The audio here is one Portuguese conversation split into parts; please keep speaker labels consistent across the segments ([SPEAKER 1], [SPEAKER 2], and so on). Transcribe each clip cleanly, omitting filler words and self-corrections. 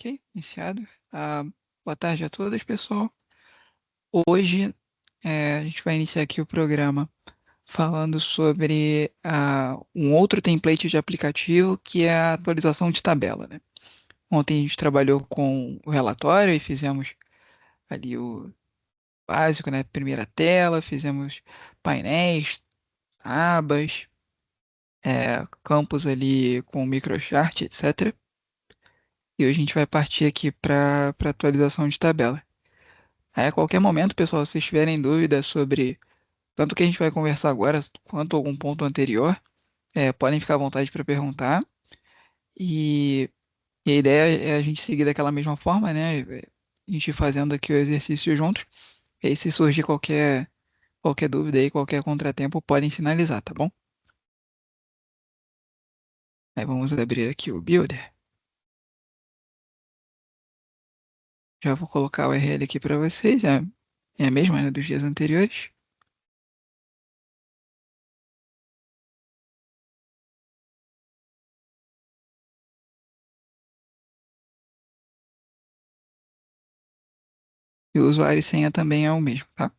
[SPEAKER 1] Ok, iniciado. Boa tarde a todos, pessoal. Hoje a gente vai iniciar aqui o programa falando sobre um outro template de aplicativo que é a atualização de tabela, né? Ontem a gente trabalhou com o relatório e fizemos ali o básico, né? Primeira tela, fizemos painéis, abas, campos ali com microchart, etc. E hoje a gente vai partir aqui para atualização de tabela. Aí, a qualquer momento, pessoal, se vocês tiverem dúvidas sobre tanto o que a gente vai conversar agora quanto algum ponto anterior, podem ficar à vontade para perguntar. E, e a ideia é a gente seguir daquela mesma forma, né? A gente fazendo aqui o exercício juntos. E aí, se surgir qualquer dúvida aí, qualquer contratempo, podem sinalizar, tá bom? Aí vamos abrir aqui o Builder. Já vou colocar o URL aqui para vocês, é a mesma, né, dos dias anteriores. E o usuário e senha também é o mesmo, tá?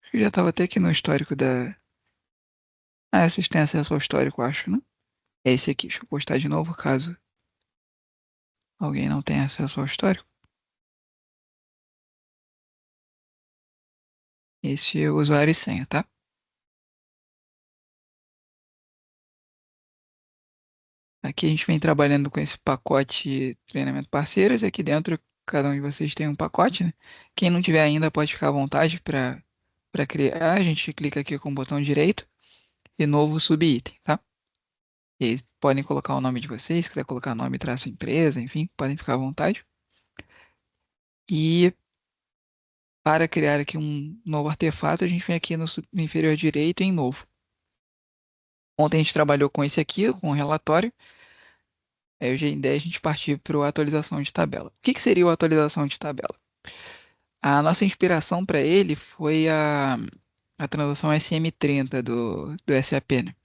[SPEAKER 1] Acho que já estava até aqui no histórico da. Vocês têm acesso ao histórico, acho, né? É esse aqui. Deixa eu postar de novo, caso alguém não tenha acesso ao histórico. Esse é o usuário e senha, tá? Aqui a gente vem trabalhando com esse pacote treinamento parceiros. Aqui dentro, cada um de vocês tem um pacote, né? Quem não tiver ainda pode ficar à vontade para criar. A gente clica aqui com o botão direito e novo subitem, tá? E aí podem colocar o nome de vocês, se quiser colocar nome, traço, empresa, enfim, podem ficar à vontade. E para criar aqui um novo artefato, a gente vem aqui no inferior direito em novo. Ontem a gente trabalhou com esse aqui, com o relatório. Aí hoje a ideia é a gente partir para a atualização de tabela. O que que seria a atualização de tabela? A nossa inspiração para ele foi a transação SM30 do SAP, né?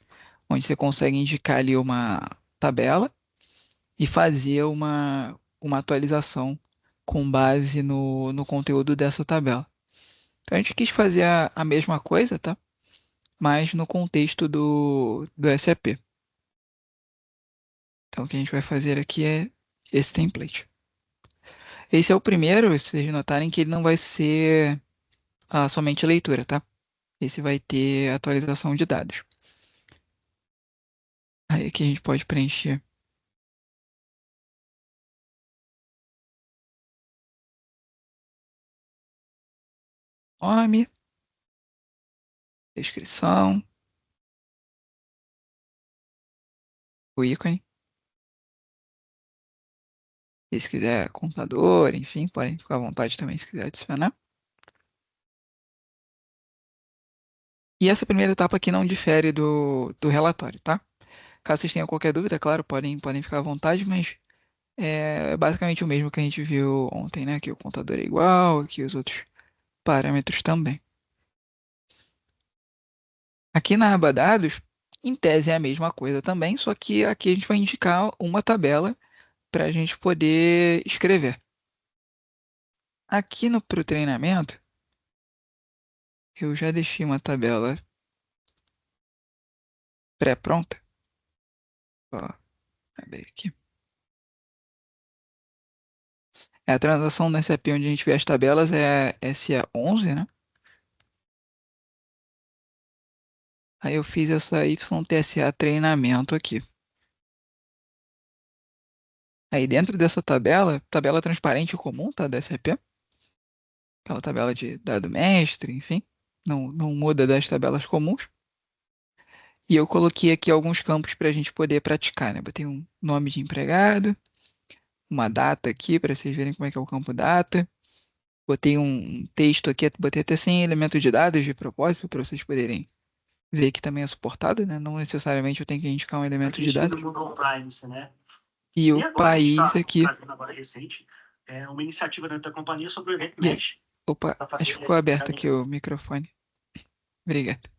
[SPEAKER 1] Onde você consegue indicar ali uma tabela e fazer uma atualização com base no conteúdo dessa tabela. Então a gente quis fazer a mesma coisa, tá? Mas no contexto do SAP. Então o que a gente vai fazer aqui é esse template. Esse é o primeiro, se vocês notarem que ele não vai ser somente leitura, tá? Esse vai ter atualização de dados. Aí aqui a gente pode preencher nome, descrição, o ícone. E se quiser contador, enfim, podem ficar à vontade também se quiser adicionar. E essa primeira etapa aqui não difere do relatório, tá? Caso vocês tenham qualquer dúvida, claro, podem ficar à vontade, mas é basicamente o mesmo que a gente viu ontem, né? Que o contador é igual, que os outros parâmetros também. Aqui na aba dados, em tese é a mesma coisa também, só que aqui a gente vai indicar uma tabela para a gente poder escrever. Aqui no pro treinamento, eu já deixei uma tabela pré-pronta. Ó, abrir aqui. A transação no SAP onde a gente vê as tabelas é SA11, né? Aí eu fiz essa YTSA treinamento aqui. Aí dentro dessa tabela transparente comum, tá, da SAP, aquela tabela de dado mestre, enfim, não muda das tabelas comuns. E eu coloquei aqui alguns campos para a gente poder praticar, né? Botei um nome de empregado, uma data aqui para vocês verem como é que é o campo data. Botei um texto aqui, botei até sem elemento de dados de propósito para vocês poderem ver que também é suportado, né? Não necessariamente eu tenho que indicar um elemento
[SPEAKER 2] Porque
[SPEAKER 1] de
[SPEAKER 2] isso
[SPEAKER 1] dados.
[SPEAKER 2] tudo mudou o privacy, né?
[SPEAKER 1] E o
[SPEAKER 2] E agora a gente
[SPEAKER 1] país
[SPEAKER 2] está
[SPEAKER 1] aqui.
[SPEAKER 2] trazendo agora recente uma iniciativa dentro da companhia sobre o evento
[SPEAKER 1] E,
[SPEAKER 2] Mesh
[SPEAKER 1] opa,
[SPEAKER 2] para
[SPEAKER 1] acho
[SPEAKER 2] fazer
[SPEAKER 1] que ficou aberto aqui o
[SPEAKER 2] treinamentos.
[SPEAKER 1] microfone. Obrigado.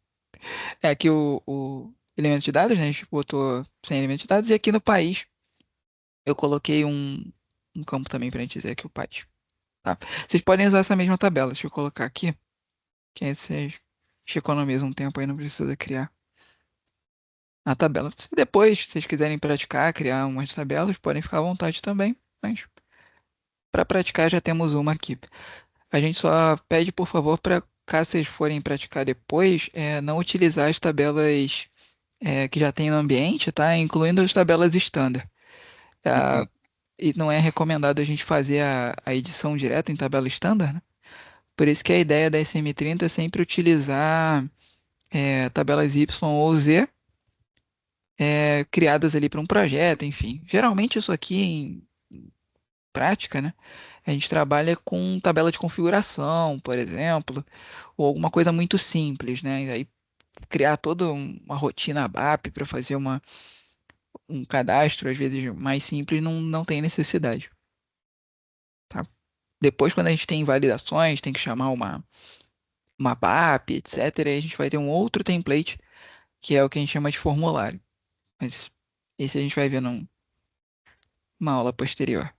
[SPEAKER 1] É aqui o elemento de dados, né? A gente botou sem elemento de dados. E aqui no país Eu coloquei um campo também para gente dizer aqui o pátio, tá? Vocês podem usar essa mesma tabela. Deixa eu colocar aqui, que aí vocês economizam um tempo aí, não precisa criar a tabela. Se depois vocês quiserem praticar, criar umas tabelas, podem ficar à vontade também, mas para praticar já temos uma aqui. A gente só pede, por favor, para caso vocês forem praticar depois, não utilizar as tabelas que já tem no ambiente, tá? Incluindo as tabelas standard. Ah,
[SPEAKER 3] Uhum.
[SPEAKER 1] e não é recomendado a gente fazer a edição direta em tabela standard, né? Por isso que a ideia da SM30 é sempre utilizar tabelas Y ou Z criadas ali para um projeto, enfim. Geralmente isso aqui em prática, né? A gente trabalha com tabela de configuração, por exemplo, ou alguma coisa muito simples, né? E aí criar toda uma rotina ABAP para fazer um cadastro, às vezes mais simples, não tem necessidade, tá? Depois, quando a gente tem validações, tem que chamar uma ABAP, etc., aí a gente vai ter um outro template, que é o que a gente chama de formulário. Mas esse a gente vai ver numa aula posterior.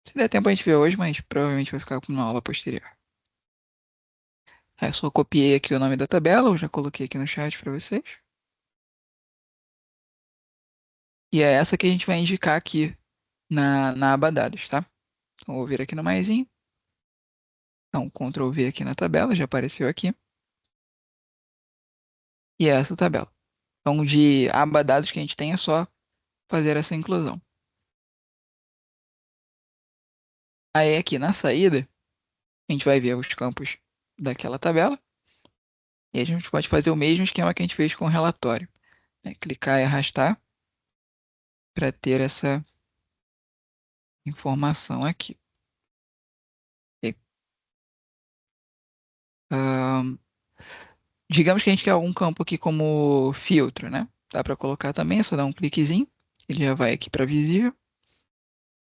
[SPEAKER 1] Se der tempo a gente vê hoje, mas provavelmente vai ficar com uma aula posterior. Aí eu só copiei aqui o nome da tabela, eu já coloquei aqui no chat para vocês. E é essa que a gente vai indicar aqui na aba dados, tá? Então, vou vir aqui no maisinho. Então, Ctrl V aqui na tabela, já apareceu aqui. E é essa tabela. Então, de aba dados que a gente tem é só fazer essa inclusão. Aí aqui na saída, a gente vai ver os campos daquela tabela. E a gente pode fazer o mesmo esquema que a gente fez com o relatório, né? Clicar e arrastar para ter essa informação aqui. E, ahn, digamos que a gente quer algum campo aqui como filtro, né? Dá para colocar também, é só dar um cliquezinho. Ele já vai aqui para visível.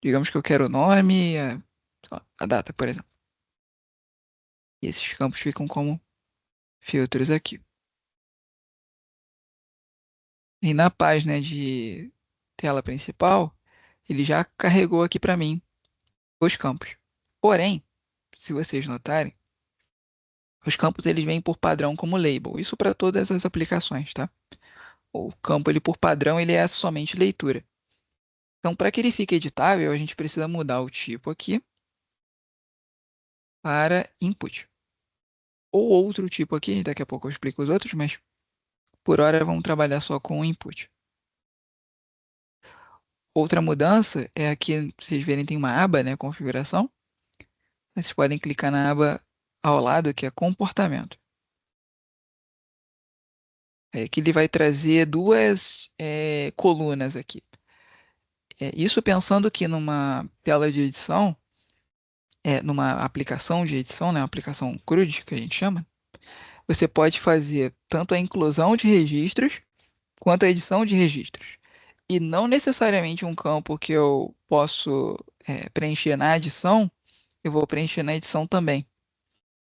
[SPEAKER 1] Digamos que eu quero o nome, sei lá, a data, por exemplo. E esses campos ficam como filtros aqui. E na página de tela principal, ele já carregou aqui para mim os campos. Porém, se vocês notarem, os campos eles vêm por padrão como label. Isso para todas as aplicações, tá? O campo ele por padrão ele é somente leitura. Então, para que ele fique editável, a gente precisa mudar o tipo aqui para input. Ou outro tipo aqui, daqui a pouco eu explico os outros, mas por hora vamos trabalhar só com o input. Outra mudança é aqui, vocês verem, tem uma aba, né, configuração. Vocês podem clicar na aba ao lado, que é comportamento. Aqui ele vai trazer duas colunas aqui. Isso pensando que numa tela de edição, numa aplicação de edição, né, uma aplicação CRUD, que a gente chama, você pode fazer tanto a inclusão de registros quanto a edição de registros. E não necessariamente um campo que eu posso preencher na adição, eu vou preencher na edição também.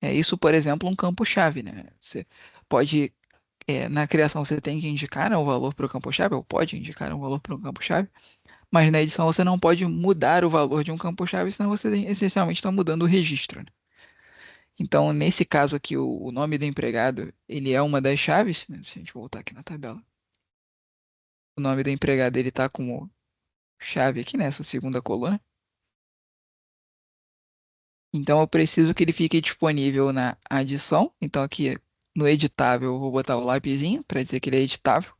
[SPEAKER 1] Isso, por exemplo, um campo-chave, né? Você pode, na criação, você tem que indicar, né, o valor para o campo-chave, ou pode indicar um valor para um campo-chave, mas na edição você não pode mudar o valor de um campo-chave, senão você essencialmente está mudando o registro, né? Então, nesse caso aqui, o nome do empregado, ele é uma das chaves, né? Se a gente voltar aqui na tabela, o nome do empregado, ele está como chave aqui nessa segunda coluna. Então, eu preciso que ele fique disponível na adição. Então, aqui no editável, eu vou botar o lapisinho para dizer que ele é editável.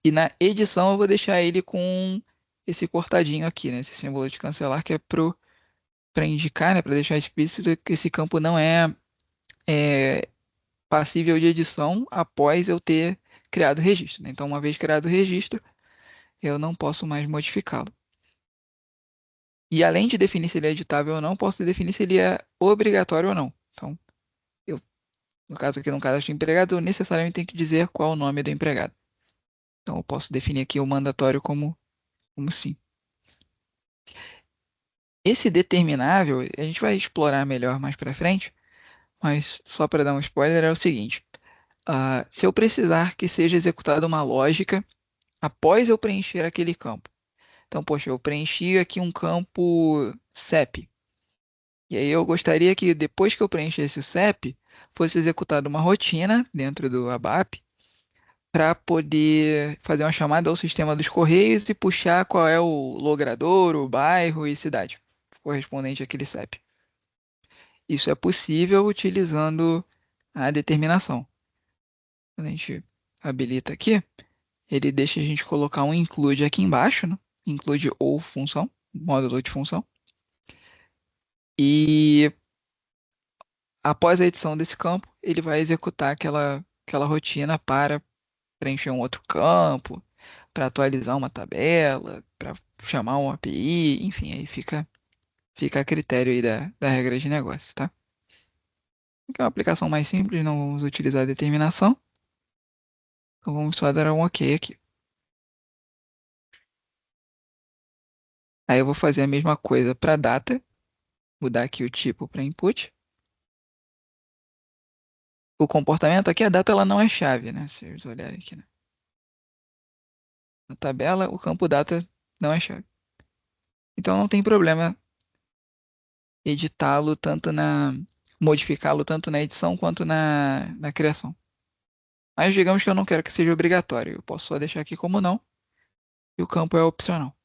[SPEAKER 1] E na edição, eu vou deixar ele com esse cortadinho aqui, né? Esse símbolo de cancelar, que é para indicar, né? Para deixar explícito que esse campo não é passível de edição após eu ter criado o registro, né? Então, uma vez criado o registro, eu não posso mais modificá-lo. E além de definir se ele é editável ou não, posso definir se ele é obrigatório ou não. Então, eu, no caso aqui no cadastro de empregado, eu necessariamente tenho que dizer qual é o nome do empregado. Então, eu posso definir aqui o mandatório como sim. Esse determinável, a gente vai explorar melhor mais para frente, mas só para dar um spoiler, é o seguinte: se eu precisar que seja executada uma lógica após eu preencher aquele campo, Então, poxa, eu preenchi aqui um campo CEP. E aí eu gostaria que depois que eu preenchesse o CEP, fosse executada uma rotina dentro do ABAP para poder fazer uma chamada ao sistema dos Correios e puxar qual é o logrador, o bairro e cidade correspondente àquele CEP. Isso é possível utilizando a determinação. Quando a gente habilita aqui, ele deixa a gente colocar um include aqui embaixo, né? Include ou função, módulo de função. E após a edição desse campo, ele vai executar aquela rotina para preencher um outro campo, para atualizar uma tabela, para chamar uma API, enfim, aí fica a critério aí da regra de negócio, tá? Aqui é uma aplicação mais simples, não vamos utilizar a determinação, então vamos só dar um OK aqui. Aí eu vou fazer a mesma coisa para data, mudar aqui o tipo para input. O comportamento aqui, a data ela não é chave, né? Se vocês olharem aqui, né? Na tabela, o campo data não é chave. Então não tem problema editá-lo modificá-lo tanto na edição quanto na criação. Mas digamos que eu não quero que seja obrigatório. Eu posso só deixar aqui como não, e o campo é opcional.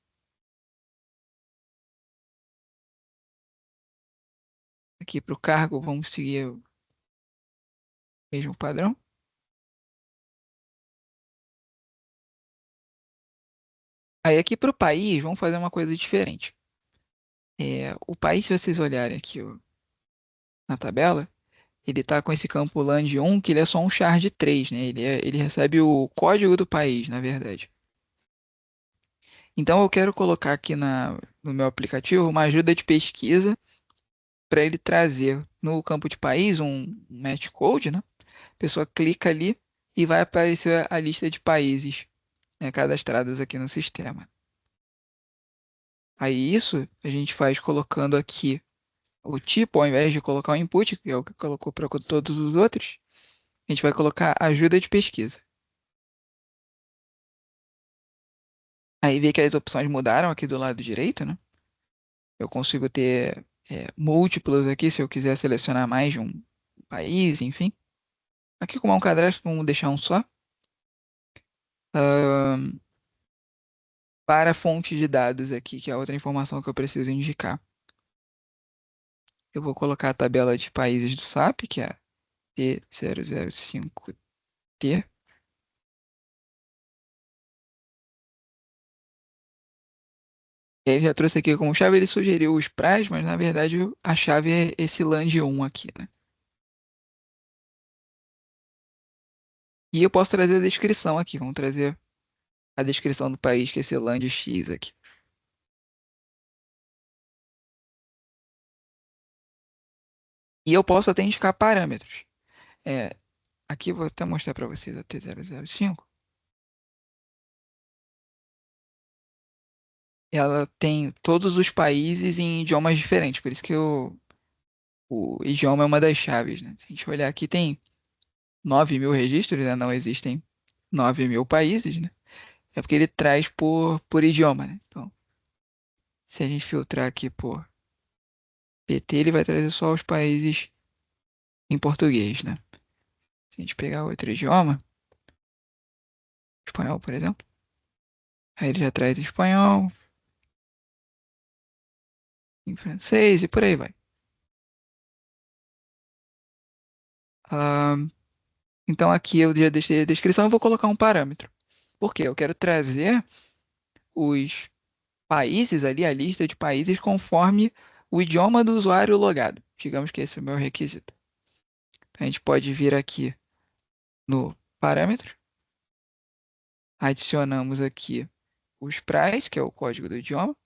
[SPEAKER 1] Aqui para o cargo, vamos seguir o mesmo padrão. Aí aqui para o país, vamos fazer uma coisa diferente. O país, se vocês olharem aqui ó, na tabela, ele está com esse campo land 1, que ele é só um char de 3, né? Ele recebe o código do país, na verdade. Então eu quero colocar aqui no meu aplicativo uma ajuda de pesquisa para ele trazer no campo de país um match code, né? A pessoa clica ali e vai aparecer a lista de países, né, cadastrados aqui no sistema. Aí isso a gente faz colocando aqui o tipo, ao invés de colocar o input, que é o que colocou para todos os outros, a gente vai colocar ajuda de pesquisa. Aí vê que as opções mudaram aqui do lado direito, né? Eu consigo ter múltiplos aqui se eu quiser selecionar mais de um país, enfim. Aqui, como é um cadastro, vamos deixar um só. Ahn, para a fonte de dados aqui, que é a outra informação que eu preciso indicar. Eu vou colocar a tabela de países do SAP, que é a T005T. Ele já trouxe aqui como chave, ele sugeriu os praz, mas na verdade a chave é esse land 1 aqui, né? E eu posso trazer a descrição aqui, vamos trazer a descrição do país, que é esse land X aqui. E eu posso até indicar parâmetros. É, aqui eu vou até mostrar para vocês a T005. Ela tem todos os países em idiomas diferentes, por isso que o idioma é uma das chaves, né? Se a gente olhar aqui, tem 9.000 registros, né? Não existem 9.000 países, né? É porque ele traz por idioma, né? Então, se a gente filtrar aqui por PT, ele vai trazer só os países em português, né? Se a gente pegar outro idioma, espanhol, por exemplo, aí ele já traz espanhol, em francês e por aí vai. Ah, então aqui eu já deixei a descrição, eu vou colocar um parâmetro. Por quê? Eu quero trazer os países ali, a lista de países, conforme o idioma do usuário logado. Digamos que esse é o meu requisito. Então, a gente pode vir aqui no parâmetro, adicionamos aqui os praz, que é o código do idioma,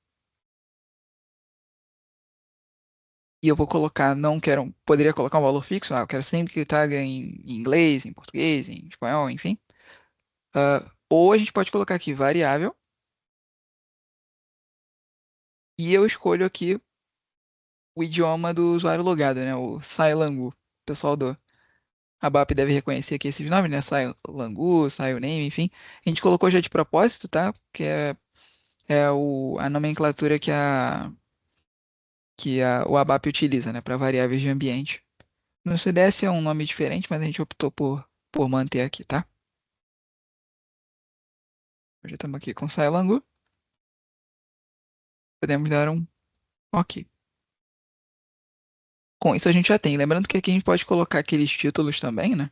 [SPEAKER 1] e eu vou colocar, não quero, poderia colocar um valor fixo, eu quero sempre que traga em inglês, em português, em espanhol, enfim. Ou a gente pode colocar aqui variável, e eu escolho aqui o idioma do usuário logado, né? O Sailangu. O pessoal do ABAP deve reconhecer aqui esses nomes, né? Sailangu, Saioname, enfim. A gente colocou já de propósito, tá? Porque é a nomenclatura o ABAP utiliza, né, para variáveis de ambiente. No CDS é um nome diferente, mas a gente optou por manter aqui, tá? Já estamos aqui com Sailangu. Podemos dar um OK. Com isso a gente já tem. Lembrando que aqui a gente pode colocar aqueles títulos também, né?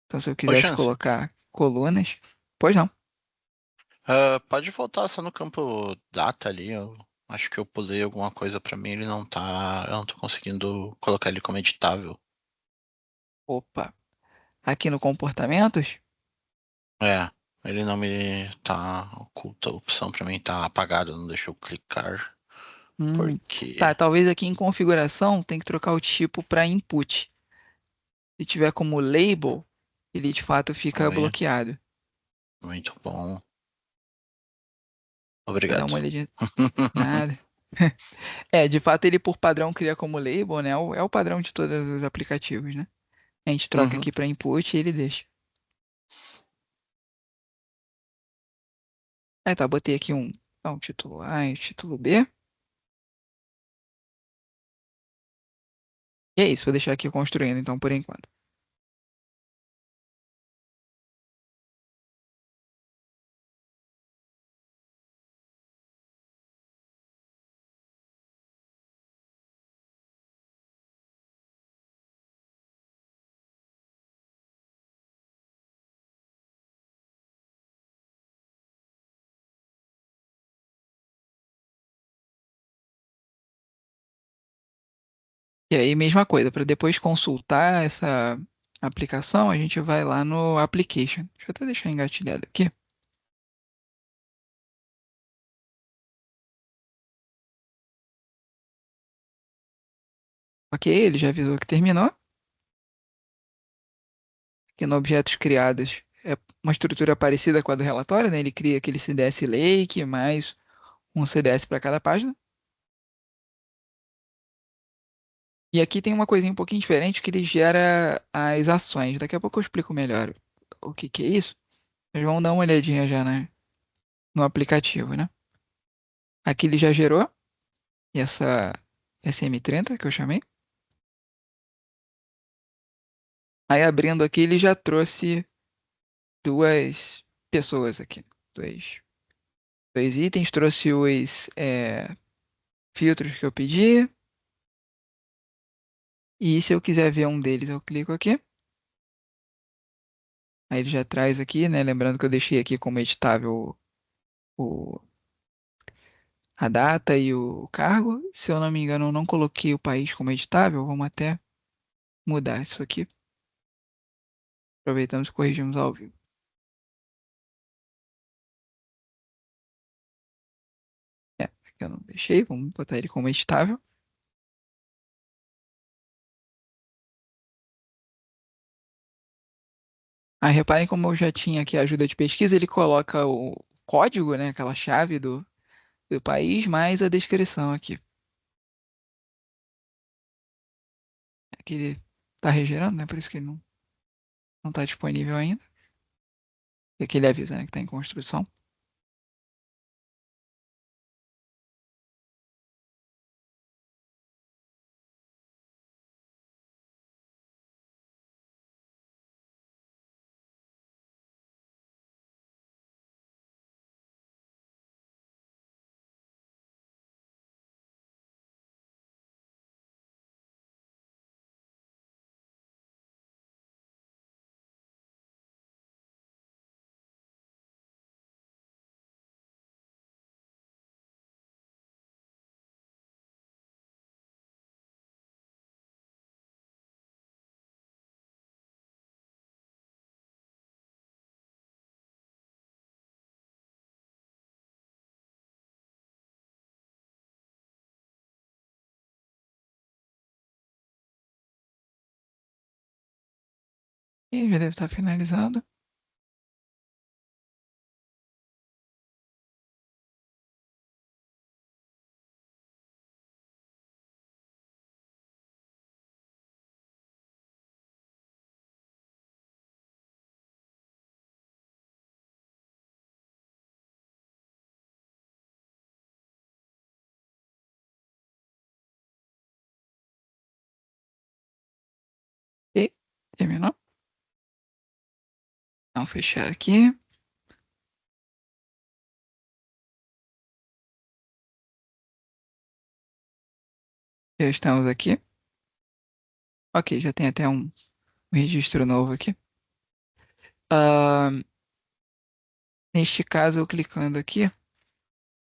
[SPEAKER 1] Então se eu
[SPEAKER 3] Ô,
[SPEAKER 1] quisesse
[SPEAKER 3] Chance,
[SPEAKER 1] colocar colunas, pois não.
[SPEAKER 3] pode voltar só no campo data ali. Eu acho que eu pulei alguma coisa pra mim, ele não tá. Eu não tô conseguindo colocar ele como editável.
[SPEAKER 1] Opa. Aqui no comportamentos,
[SPEAKER 3] É, ele não me tá oculta a opção pra mim, tá apagado, não deixa eu clicar.
[SPEAKER 1] hum,
[SPEAKER 3] Porque.
[SPEAKER 1] tá, talvez aqui em configuração tem que trocar o tipo para input. Se tiver como label, ele de fato fica
[SPEAKER 3] Oi,
[SPEAKER 1] bloqueado.
[SPEAKER 3] muito bom.
[SPEAKER 1] Vou dar
[SPEAKER 3] Obrigado.
[SPEAKER 1] uma olhadinha. Nada. É, de fato ele por padrão cria como label, né? É o padrão de todos os aplicativos, né? A gente troca
[SPEAKER 3] Uhum.
[SPEAKER 1] aqui para input e ele deixa. Aí tá, botei aqui um título A e um título B. E é isso, vou deixar aqui construindo então por enquanto. E aí, mesma coisa, para depois consultar essa aplicação, a gente vai lá no Application. Deixa eu até deixar engatilhado aqui. Ok, ele já avisou que terminou. Aqui no Objetos Criados é uma estrutura parecida com a do relatório, né? Ele cria aquele CDS Lake mais um CDS para cada página. E aqui tem uma coisinha um pouquinho diferente que ele gera as ações. Daqui a pouco eu explico melhor o que que é isso. Mas vamos dar uma olhadinha já, né, no aplicativo, né? Aqui ele já gerou essa SM30 que eu chamei. Aí abrindo aqui ele já trouxe duas pessoas aqui. Dois, dois itens, trouxe os filtros que eu pedi. E se eu quiser ver um deles, eu clico aqui. Aí ele já traz aqui, né? Lembrando que eu deixei aqui como editável o, a data e o cargo. Se eu não me engano, eu não coloquei o país como editável. Vamos até mudar isso aqui. Aproveitamos e corrigimos ao vivo. Aqui eu não deixei. Vamos botar ele como editável. Aí reparem como eu já tinha aqui a ajuda de pesquisa, ele coloca o código, né? Aquela chave do país, mais a descrição aqui. Aqui ele está regerando, né? Por isso que ele não está disponível ainda. E aqui ele avisa, né, que está em construção. E já deve estar finalizado. Terminou? Então, fechar aqui. Já estamos aqui. Ok, já tem até um registro novo aqui. Ah, neste caso, eu clicando aqui,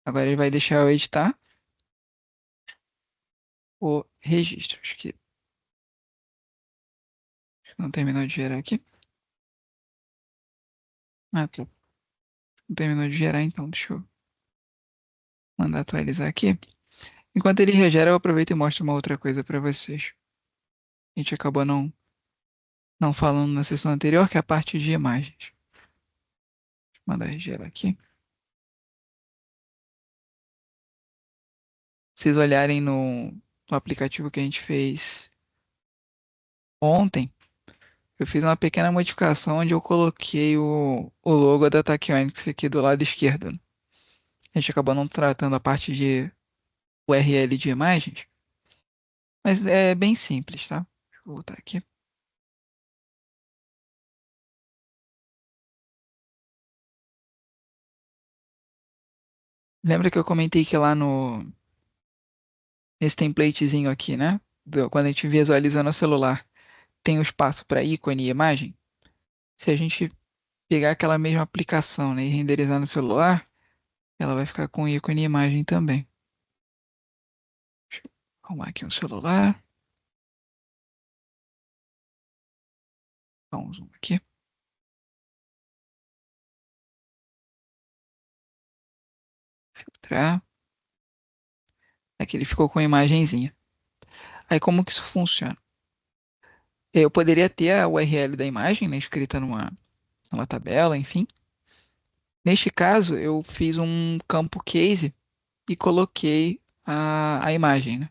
[SPEAKER 1] agora ele vai deixar eu editar o registro. Acho que não terminou de gerar aqui. Ah, tá. Não terminou de gerar, então deixa eu mandar atualizar aqui. Enquanto ele regera, eu aproveito e mostro uma outra coisa para vocês. A gente acabou não falando na sessão anterior, que é a parte de imagens. Deixa eu mandar regerar aqui. Se vocês olharem no aplicativo que a gente fez ontem, eu fiz uma pequena modificação onde eu coloquei o logo da Tachyonics aqui do lado esquerdo. A gente acabou não tratando a parte de URL de imagens, mas é bem simples, tá? Deixa eu voltar aqui. Lembra que eu comentei que lá no nesse templatezinho aqui, né? Quando a gente visualiza no celular, tem o espaço para ícone e imagem. Se a gente pegar aquela mesma aplicação, né, e renderizar no celular, ela vai ficar com ícone e imagem também. Deixa eu arrumar aqui um celular. Dá um zoom aqui. Filtrar. Aqui ele ficou com a imagenzinha. Aí como que isso funciona? Eu poderia ter a URL da imagem, né, escrita numa tabela, enfim. Neste caso, eu fiz um campo case e coloquei a imagem, né?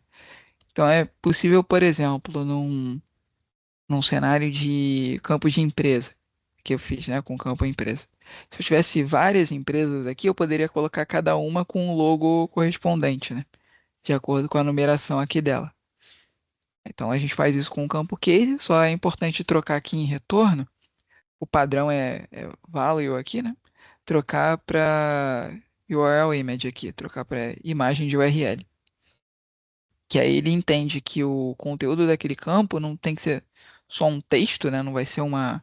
[SPEAKER 1] Então é possível, por exemplo, num cenário de campo de empresa, que eu fiz, né, com campo empresa. Se eu tivesse várias empresas aqui, eu poderia colocar cada uma com um logo correspondente, né, de acordo com a numeração aqui dela. Então a gente faz isso com o campo case, só é importante trocar aqui em retorno, o padrão é value aqui, né, trocar para URL image aqui, trocar para imagem de URL. Que aí ele entende que o conteúdo daquele campo não tem que ser só um texto, né? Não vai ser uma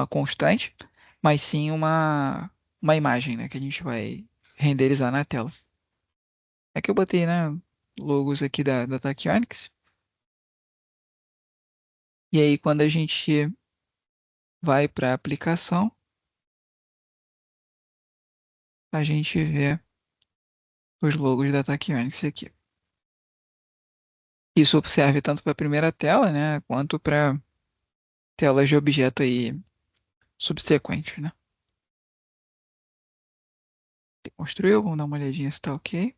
[SPEAKER 1] constante, mas sim uma imagem, né? Que a gente vai renderizar na tela. É que eu botei, né? Logos aqui da Tachyonics. E aí, quando a gente vai para a aplicação, a gente vê os logos da Tachyonics aqui. Isso serve tanto para a primeira tela, né? Quanto para telas de objeto aí subsequentes, né? Construiu, vamos dar uma olhadinha se está ok.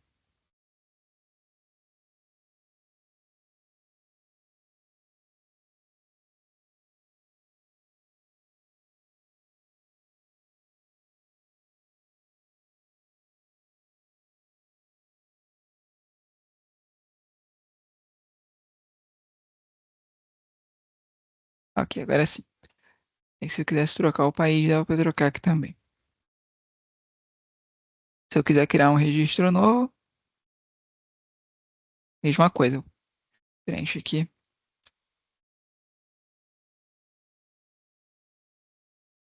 [SPEAKER 1] Ok, agora sim. E se eu quisesse trocar o país, dava para trocar aqui também. Se eu quiser criar um registro novo, mesma coisa. Preencho aqui,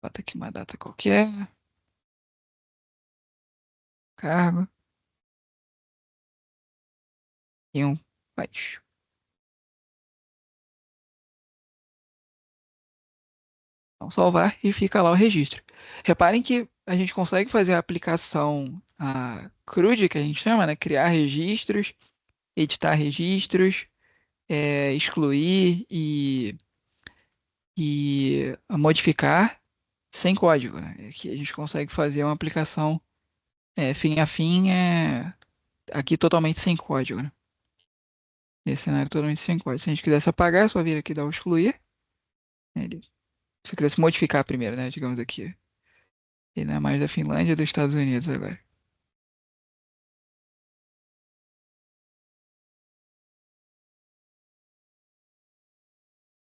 [SPEAKER 1] bota aqui uma data qualquer, cargo e um país. Então, salvar e fica lá o registro. Reparem que a gente consegue fazer a aplicação CRUD, que a gente chama, né? Criar registros, editar registros, excluir e modificar sem código, né? Que a gente consegue fazer uma aplicação fim a fim, aqui totalmente sem código, né? Esse cenário totalmente sem código. Se a gente quisesse apagar, é só vir aqui e dar o excluir, né? Se eu quisesse modificar primeiro, né? Digamos aqui. Ele não é mais da Finlândia, é dos Estados Unidos agora.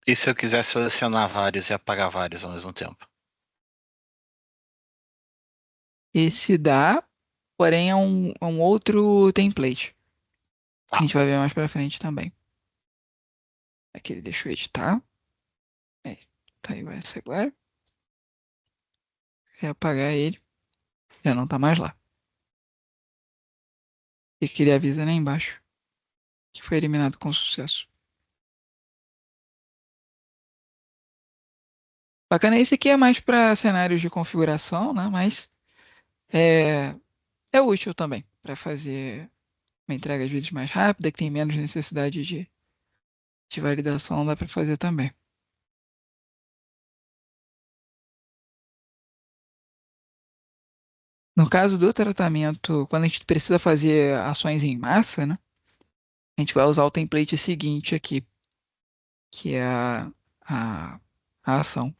[SPEAKER 3] E se eu quiser selecionar vários e apagar vários ao mesmo tempo?
[SPEAKER 1] Esse dá, porém é um outro template. A
[SPEAKER 3] Tá.
[SPEAKER 1] gente vai ver mais pra frente também. Aqui ele deixou editar. É, tá aí, vai ser agora. Se apagar ele, já não tá mais lá. E que ele avisa lá embaixo que foi eliminado com sucesso. Bacana, esse aqui é mais para cenários de configuração, né? Mas é, é útil também para fazer uma entrega às vezes mais rápida, que tem menos necessidade de validação, dá para fazer também. No caso do tratamento, quando a gente precisa fazer ações em massa, né? A gente vai usar o template seguinte aqui, que é a, a ação.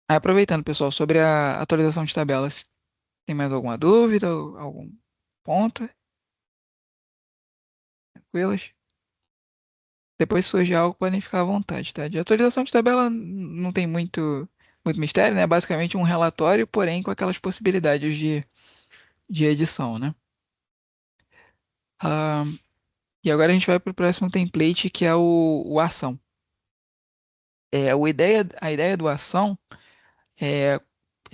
[SPEAKER 1] Aí, aproveitando, pessoal, sobre a atualização de tabelas, tem mais alguma dúvida, algum ponto? Tranquilas? Depois se surgir algo, podem ficar à vontade, tá? De atualização de tabela não tem muito mistério, né? Basicamente um relatório, porém com aquelas possibilidades de edição, né? Ah, e agora a gente vai para o próximo template, que é o ação. A ideia do ação é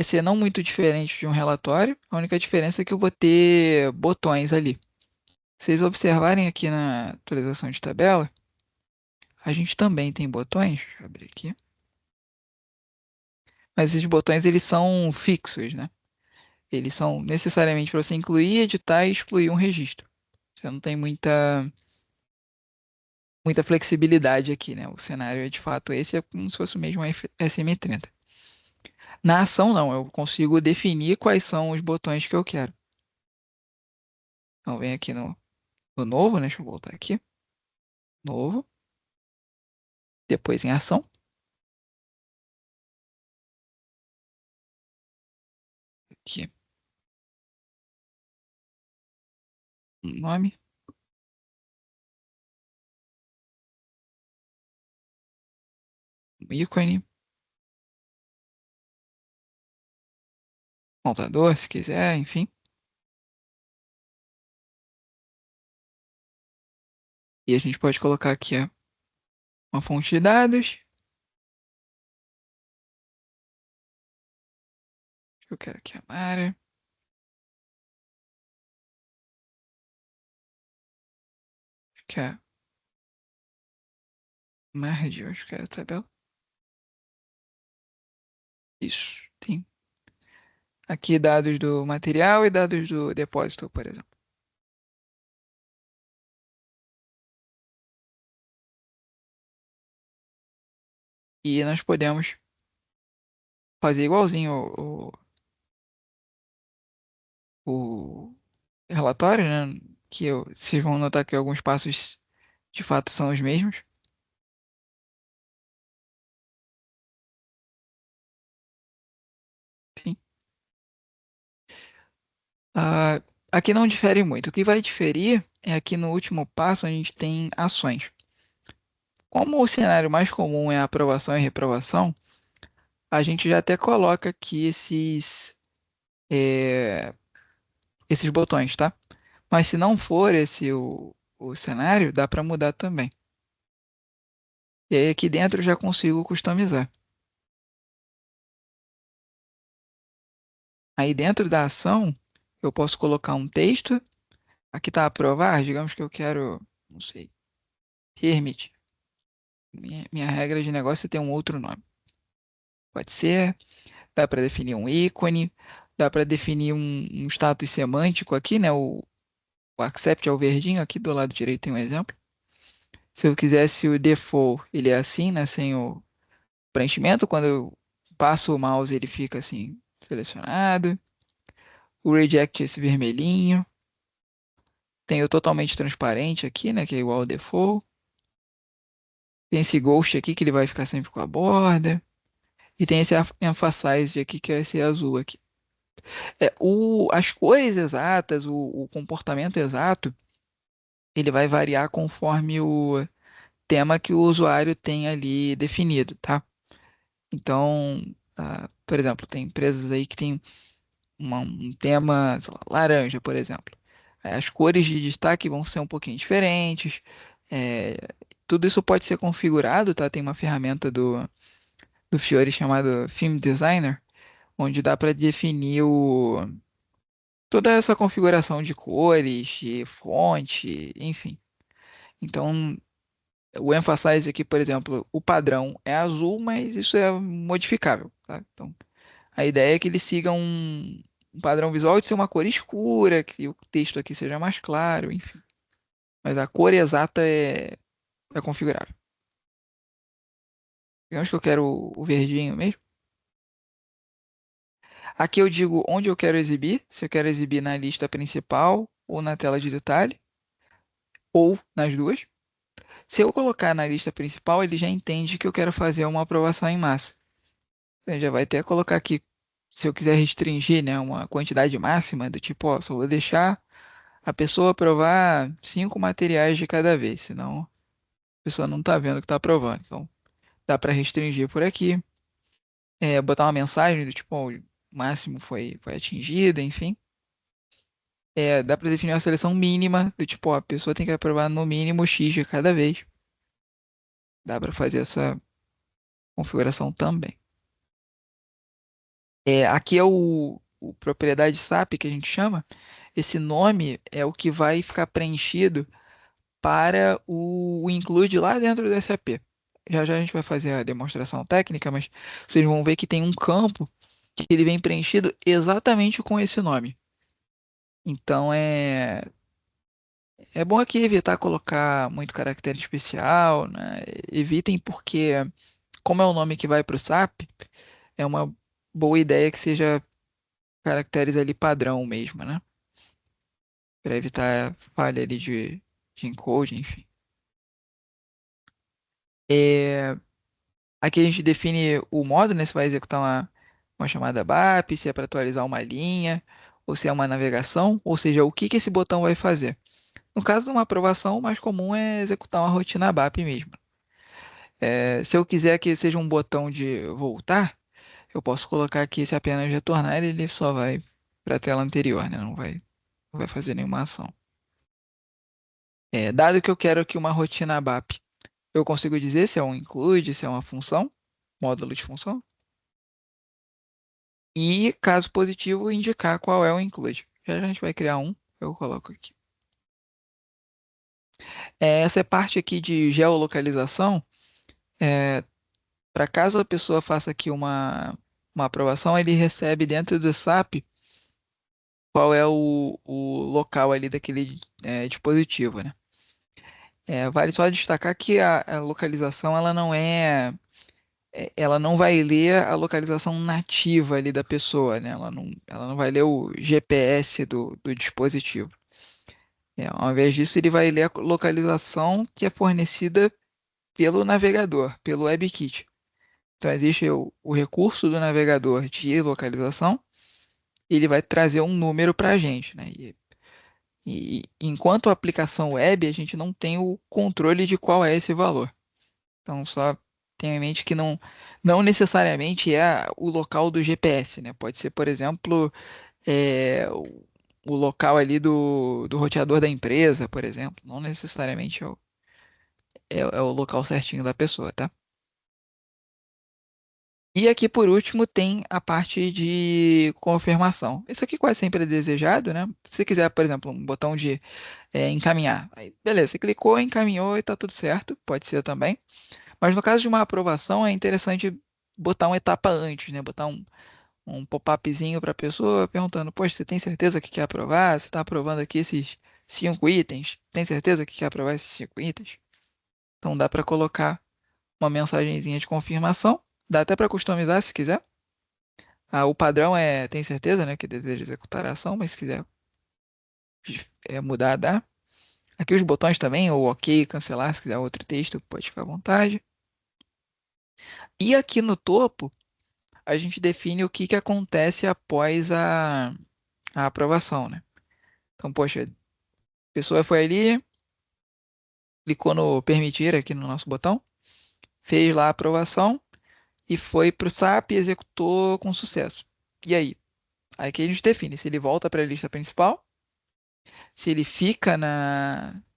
[SPEAKER 1] ser não muito diferente de um relatório. A única diferença é que eu vou ter botões ali. Se vocês observarem aqui na atualização de tabela, a gente também tem botões. Deixa eu abrir aqui. Mas esses botões eles são fixos, né? Eles são necessariamente para você incluir, editar e excluir um registro. Você não tem muita flexibilidade aqui, né? O cenário é de fato esse, é como se fosse o mesmo SM30. Na ação, não, eu consigo definir quais são os botões que eu quero. Então, vem aqui no novo, né? Deixa eu voltar aqui. Novo. Depois em ação. Aqui, nome, ícone, contador, se quiser, enfim. E a gente pode colocar aqui ó, uma fonte de dados. Eu quero aqui a Mara. Acho que é a Marge, eu acho que é a tabela. Isso. Tem aqui dados do material e dados do depósito, por exemplo. E nós podemos fazer igualzinho o relatório, né? Vocês vão notar que alguns passos de fato são os mesmos. Enfim. Ah, aqui não difere muito. O que vai diferir é aqui no último passo a gente tem ações. Como o cenário mais comum é a aprovação e reprovação, a gente já até coloca aqui eh, esses botões, tá? Mas se não for esse o cenário, dá para mudar também. E aí aqui dentro eu já consigo customizar. Aí dentro da ação, eu posso colocar um texto. Aqui está aprovar, digamos que eu quero, não sei, permit. Minha regra de negócio é ter um outro nome. Pode ser, dá para definir um ícone, dá para definir um status semântico aqui, né? O accept é o verdinho, aqui do lado direito tem um exemplo. Se eu quisesse o default, ele é assim, né? Sem o preenchimento. Quando eu passo o mouse, ele fica assim, selecionado. O reject é esse vermelhinho. Tem o totalmente transparente aqui, né? Que é igual ao default. Tem esse ghost aqui, que ele vai ficar sempre com a borda. E tem esse emphasize aqui, que é esse azul aqui. As cores exatas, o comportamento exato, ele vai variar conforme tema que o usuário tem ali definido, tá? Então, por exemplo, tem empresas aí que tem um tema, sei lá, laranja, por exemplo. As cores de destaque vão ser um pouquinho diferentes. é, Tudo isso pode ser configurado, tá? Tem uma ferramenta do Fiori chamada Theme Designer, onde dá para definir toda essa configuração de cores, de fonte, enfim. Então, o emphasize aqui, por exemplo, o padrão é azul, mas isso é modificável, tá? Então, a ideia é que ele siga um padrão visual de ser uma cor escura, que o texto aqui seja mais claro, enfim. Mas a cor exata é configurável. Digamos que eu quero o verdinho mesmo. Aqui eu digo onde eu quero exibir, se eu quero exibir na lista principal ou na tela de detalhe, ou nas duas. Se eu colocar na lista principal, ele já entende que eu quero fazer uma aprovação em massa. Ele já vai até colocar aqui, se eu quiser restringir, né, uma quantidade máxima, do tipo, ó, só vou deixar a pessoa aprovar 5 materiais de cada vez, senão a pessoa não está vendo o que está aprovando. Então, dá para restringir por aqui. Botar uma mensagem do tipo, ó, o máximo foi atingido, enfim. Dá para definir uma seleção mínima, do tipo, ó, a pessoa tem que aprovar no mínimo X de cada vez. Dá para fazer essa configuração também. Aqui é o propriedade SAP que a gente chama. Esse nome é o que vai ficar preenchido para o include lá dentro do SAP. Já já a gente vai fazer a demonstração técnica, mas vocês vão ver que tem um campo que ele vem preenchido exatamente com esse nome. Então é bom aqui evitar colocar muito caractere especial, né? Evitem porque, como é o nome que vai para o SAP, é uma boa ideia que seja caracteres ali padrão mesmo, né? Para evitar falha ali de encode, enfim. É, Aqui a gente define o modo, né? Se vai executar uma chamada BAP, se é para atualizar uma linha, ou se é uma navegação, ou seja, o que que esse botão vai fazer. No caso de uma aprovação, o mais comum é executar uma rotina BAP mesmo. Se eu quiser que seja um botão de voltar, eu posso colocar aqui se apenas retornar, ele só vai para a tela anterior, né? Não vai fazer nenhuma ação. Dado que eu quero aqui uma rotina BAP, eu consigo dizer se é um include, se é uma função, módulo de função. E, caso positivo, indicar qual é o include. Já a gente vai criar um, eu coloco aqui. Essa é parte aqui de geolocalização. Para caso a pessoa faça aqui uma aprovação, ele recebe dentro do SAP qual é o local ali daquele dispositivo, né? Vale só destacar que a localização ela não vai ler a localização nativa ali da pessoa, né? Ela não vai ler o GPS do dispositivo. Ao invés disso, ele vai ler a localização que é fornecida pelo navegador, pelo WebKit. Então, existe o recurso do navegador de localização, e ele vai trazer um número para a gente, né? E enquanto a aplicação web, a gente não tem o controle de qual é esse valor. Então, só tenha em mente que não necessariamente é o local do GPS, né? Pode ser, por exemplo, o local ali do roteador da empresa, por exemplo. Não necessariamente é o local certinho da pessoa, tá? E aqui, por último, tem a parte de confirmação. Isso aqui quase sempre é desejado, né? Se você quiser, por exemplo, um botão de encaminhar. Aí, beleza, você clicou, encaminhou e tá tudo certo. Pode ser também. Mas no caso de uma aprovação, é interessante botar uma etapa antes, né? Botar um pop-upzinho para a pessoa perguntando: Poxa, você tem certeza que quer aprovar? Você está aprovando aqui esses 5 itens? Tem certeza que quer aprovar esses 5 itens? Então dá para colocar uma mensagenzinha de confirmação. Dá até para customizar se quiser. O padrão tem certeza, né, que deseja executar a ação, mas se quiser mudar, dá. Aqui os botões também, ou OK, cancelar, se quiser outro texto, pode ficar à vontade. E aqui no topo, a gente define o que que acontece após a aprovação, né? Então, poxa, a pessoa foi ali, clicou no permitir aqui no nosso botão, fez lá a aprovação e foi para o SAP e executou com sucesso. E aí? Aí que a gente define se ele volta para a lista principal, se ele fica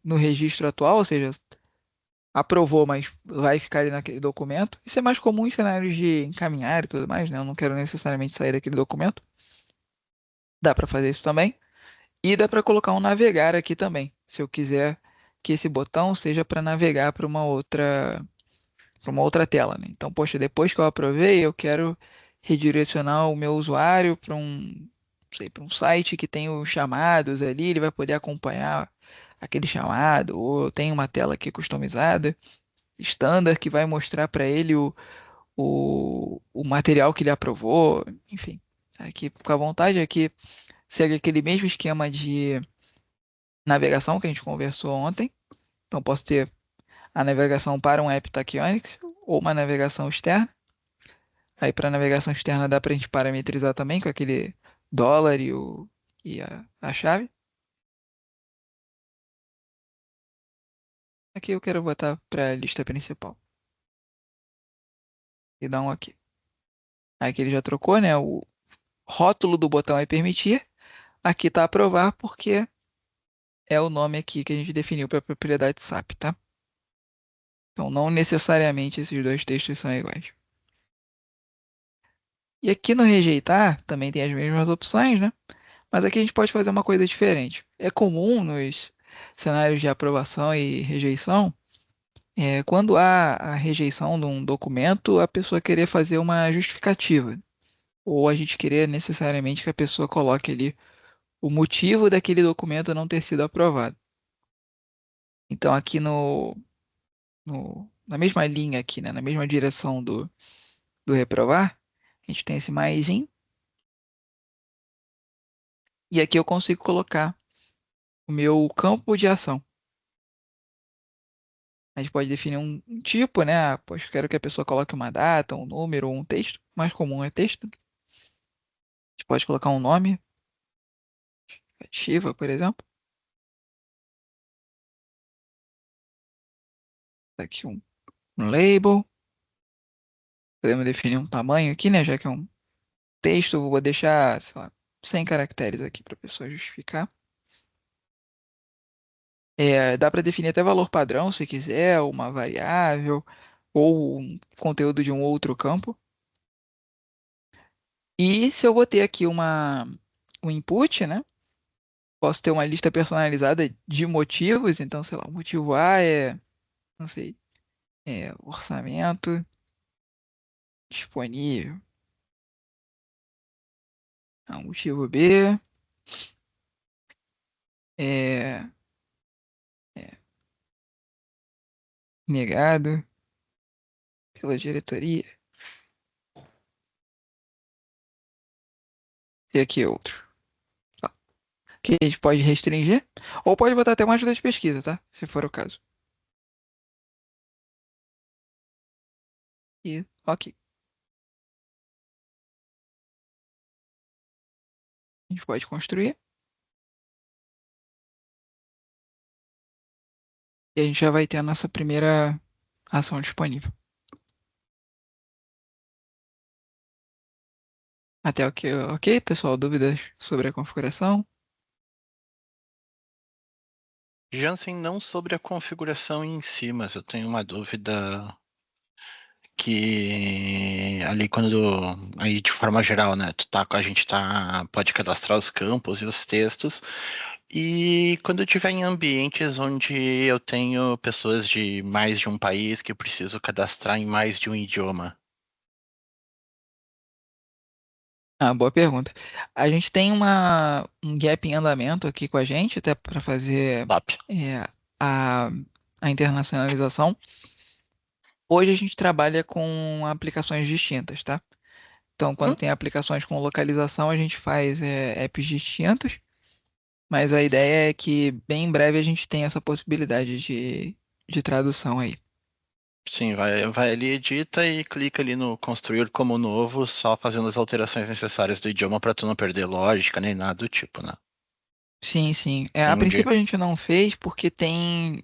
[SPEAKER 1] no registro atual, ou seja, aprovou, mas vai ficar ali naquele documento. Isso é mais comum em cenários de encaminhar e tudo mais, né? Eu não quero necessariamente sair daquele documento. Dá para fazer isso também. E dá para colocar um navegar aqui também, se eu quiser que esse botão seja para navegar para uma outra tela, né? Então, poxa, depois que eu aprovei, eu quero redirecionar o meu usuário para não sei, para um site que tem os chamados ali, ele vai poder acompanhar aquele chamado, ou tem uma tela aqui customizada, standard, que vai mostrar para ele o material que ele aprovou, enfim. Aqui fica à vontade, aqui segue aquele mesmo esquema de navegação que a gente conversou ontem. Então, posso ter a navegação para um app Tachyonics ou uma navegação externa. Aí, para navegação externa, dá para a gente parametrizar também com aquele dólar e a chave. Aqui eu quero botar para a lista principal e dar um OK. Aí que ele já trocou, né? O rótulo do botão é permitir. Aqui está aprovar porque é o nome aqui que a gente definiu para a propriedade SAP, tá? Então, não necessariamente esses dois textos são iguais. E aqui no rejeitar também tem as mesmas opções, né? Mas aqui a gente pode fazer uma coisa diferente. É comum nos cenários de aprovação e rejeição, quando há a rejeição de um documento, a pessoa querer fazer uma justificativa, ou a gente querer necessariamente que a pessoa coloque ali o motivo daquele documento não ter sido aprovado. Então, aqui na mesma linha aqui, né, na mesma direção do reprovar, a gente tem esse maisinho, e aqui eu consigo colocar o meu campo de ação. A gente pode definir um tipo, né? Ah, poxa, eu quero que a pessoa coloque uma data, um número ou um texto. O mais comum é texto. A gente pode colocar um nome, ativa, por exemplo. Tá aqui um label. Podemos definir um tamanho aqui, né? Já que é um texto, eu vou deixar, sei lá, 100 caracteres aqui para a pessoa justificar. Dá para definir até valor padrão, se quiser, uma variável ou um conteúdo de um outro campo. E se eu vou ter aqui um input, né? Posso ter uma lista personalizada de motivos. Então, sei lá, o motivo A não sei, orçamento disponível. O motivo B é, é negado pela diretoria. E aqui outro. Tá. Que a gente pode restringir. Ou pode botar até uma ajuda de pesquisa, tá? Se for o caso. E ok. A gente pode construir. E a gente já vai ter a nossa primeira ação disponível. Até ok, ok, pessoal? Dúvidas sobre a configuração?
[SPEAKER 3] Jansen, não sobre a configuração em si, mas eu tenho uma dúvida que ali aí de forma geral, né, a gente pode cadastrar os campos e os textos, e quando eu estiver em ambientes onde eu tenho pessoas de mais de um país que eu preciso cadastrar em mais de um idioma.
[SPEAKER 1] Boa pergunta. A gente tem um gap em andamento aqui com a gente, até para fazer
[SPEAKER 3] LAP.
[SPEAKER 1] a, a internacionalização. Hoje a gente trabalha com aplicações distintas, tá? Então, quando
[SPEAKER 3] Hum?
[SPEAKER 1] tem aplicações com localização, a gente faz apps distintos, mas a ideia é que bem em breve a gente tem essa possibilidade de tradução aí.
[SPEAKER 3] Sim, vai ali, edita e clica ali no construir como novo, só fazendo as alterações necessárias do idioma para tu não perder lógica nem nada do tipo, né?
[SPEAKER 1] Sim, sim. A
[SPEAKER 3] Entendi.
[SPEAKER 1] princípio a gente não fez porque tem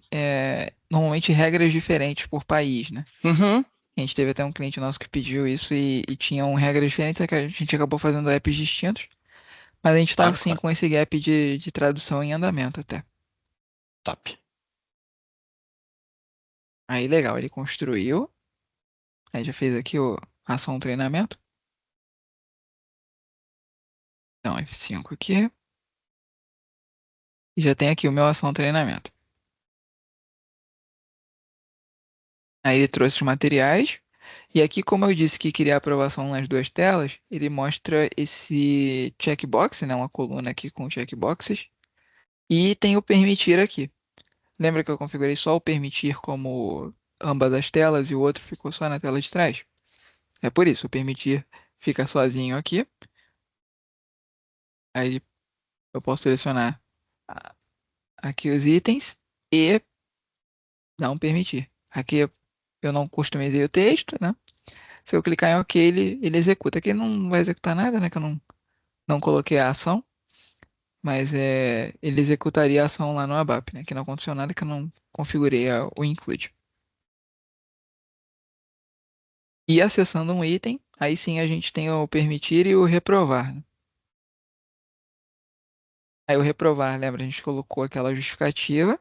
[SPEAKER 1] normalmente regras diferentes por país, né?
[SPEAKER 3] Uhum.
[SPEAKER 1] A gente teve até um cliente nosso que pediu isso e tinham regras diferentes, é que a gente acabou fazendo apps distintos. Mas a gente está
[SPEAKER 3] Claro,
[SPEAKER 1] assim
[SPEAKER 3] claro.
[SPEAKER 1] com esse gap de tradução em andamento até.
[SPEAKER 3] Top.
[SPEAKER 1] Aí legal, ele construiu, aí já fez aqui o ação treinamento. Então, F5 aqui. E já tem aqui o meu ação treinamento. Aí ele trouxe os materiais. E aqui, como eu disse que queria aprovação nas duas telas, ele mostra esse checkbox, né? Uma coluna aqui com checkboxes. E tem o permitir aqui. Lembra que eu configurei só o permitir como ambas as telas e o outro ficou só na tela de trás? É por isso, o permitir fica sozinho aqui. Aí eu posso selecionar a- aqui os itens e não permitir. Aqui eu não customizei o texto, né? Se eu clicar em OK, ele executa. Aqui não vai executar nada, né? Que eu não coloquei a ação, mas ele executaria a ação lá no ABAP, né? Que não aconteceu nada que eu não configurei o include. E acessando um item, aí sim a gente tem o permitir e o reprovar, né? Aí o reprovar, lembra, a gente colocou aquela justificativa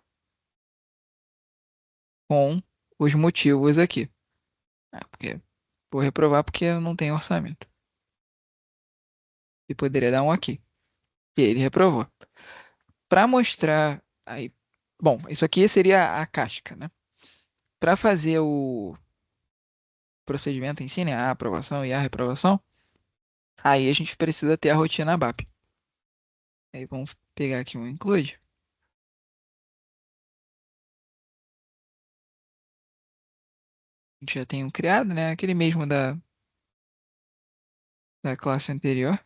[SPEAKER 1] com os motivos aqui. Porque vou reprovar porque eu não tenho orçamento. E poderia dar um OK. E aí ele reprovou. Para mostrar aí, bom, isso aqui seria a casca, né? Para fazer o procedimento em si, né, a aprovação e a reprovação, aí a gente precisa ter a rotina ABAP. Aí vamos pegar aqui um include. A gente já tem um criado, né? Aquele mesmo da classe anterior.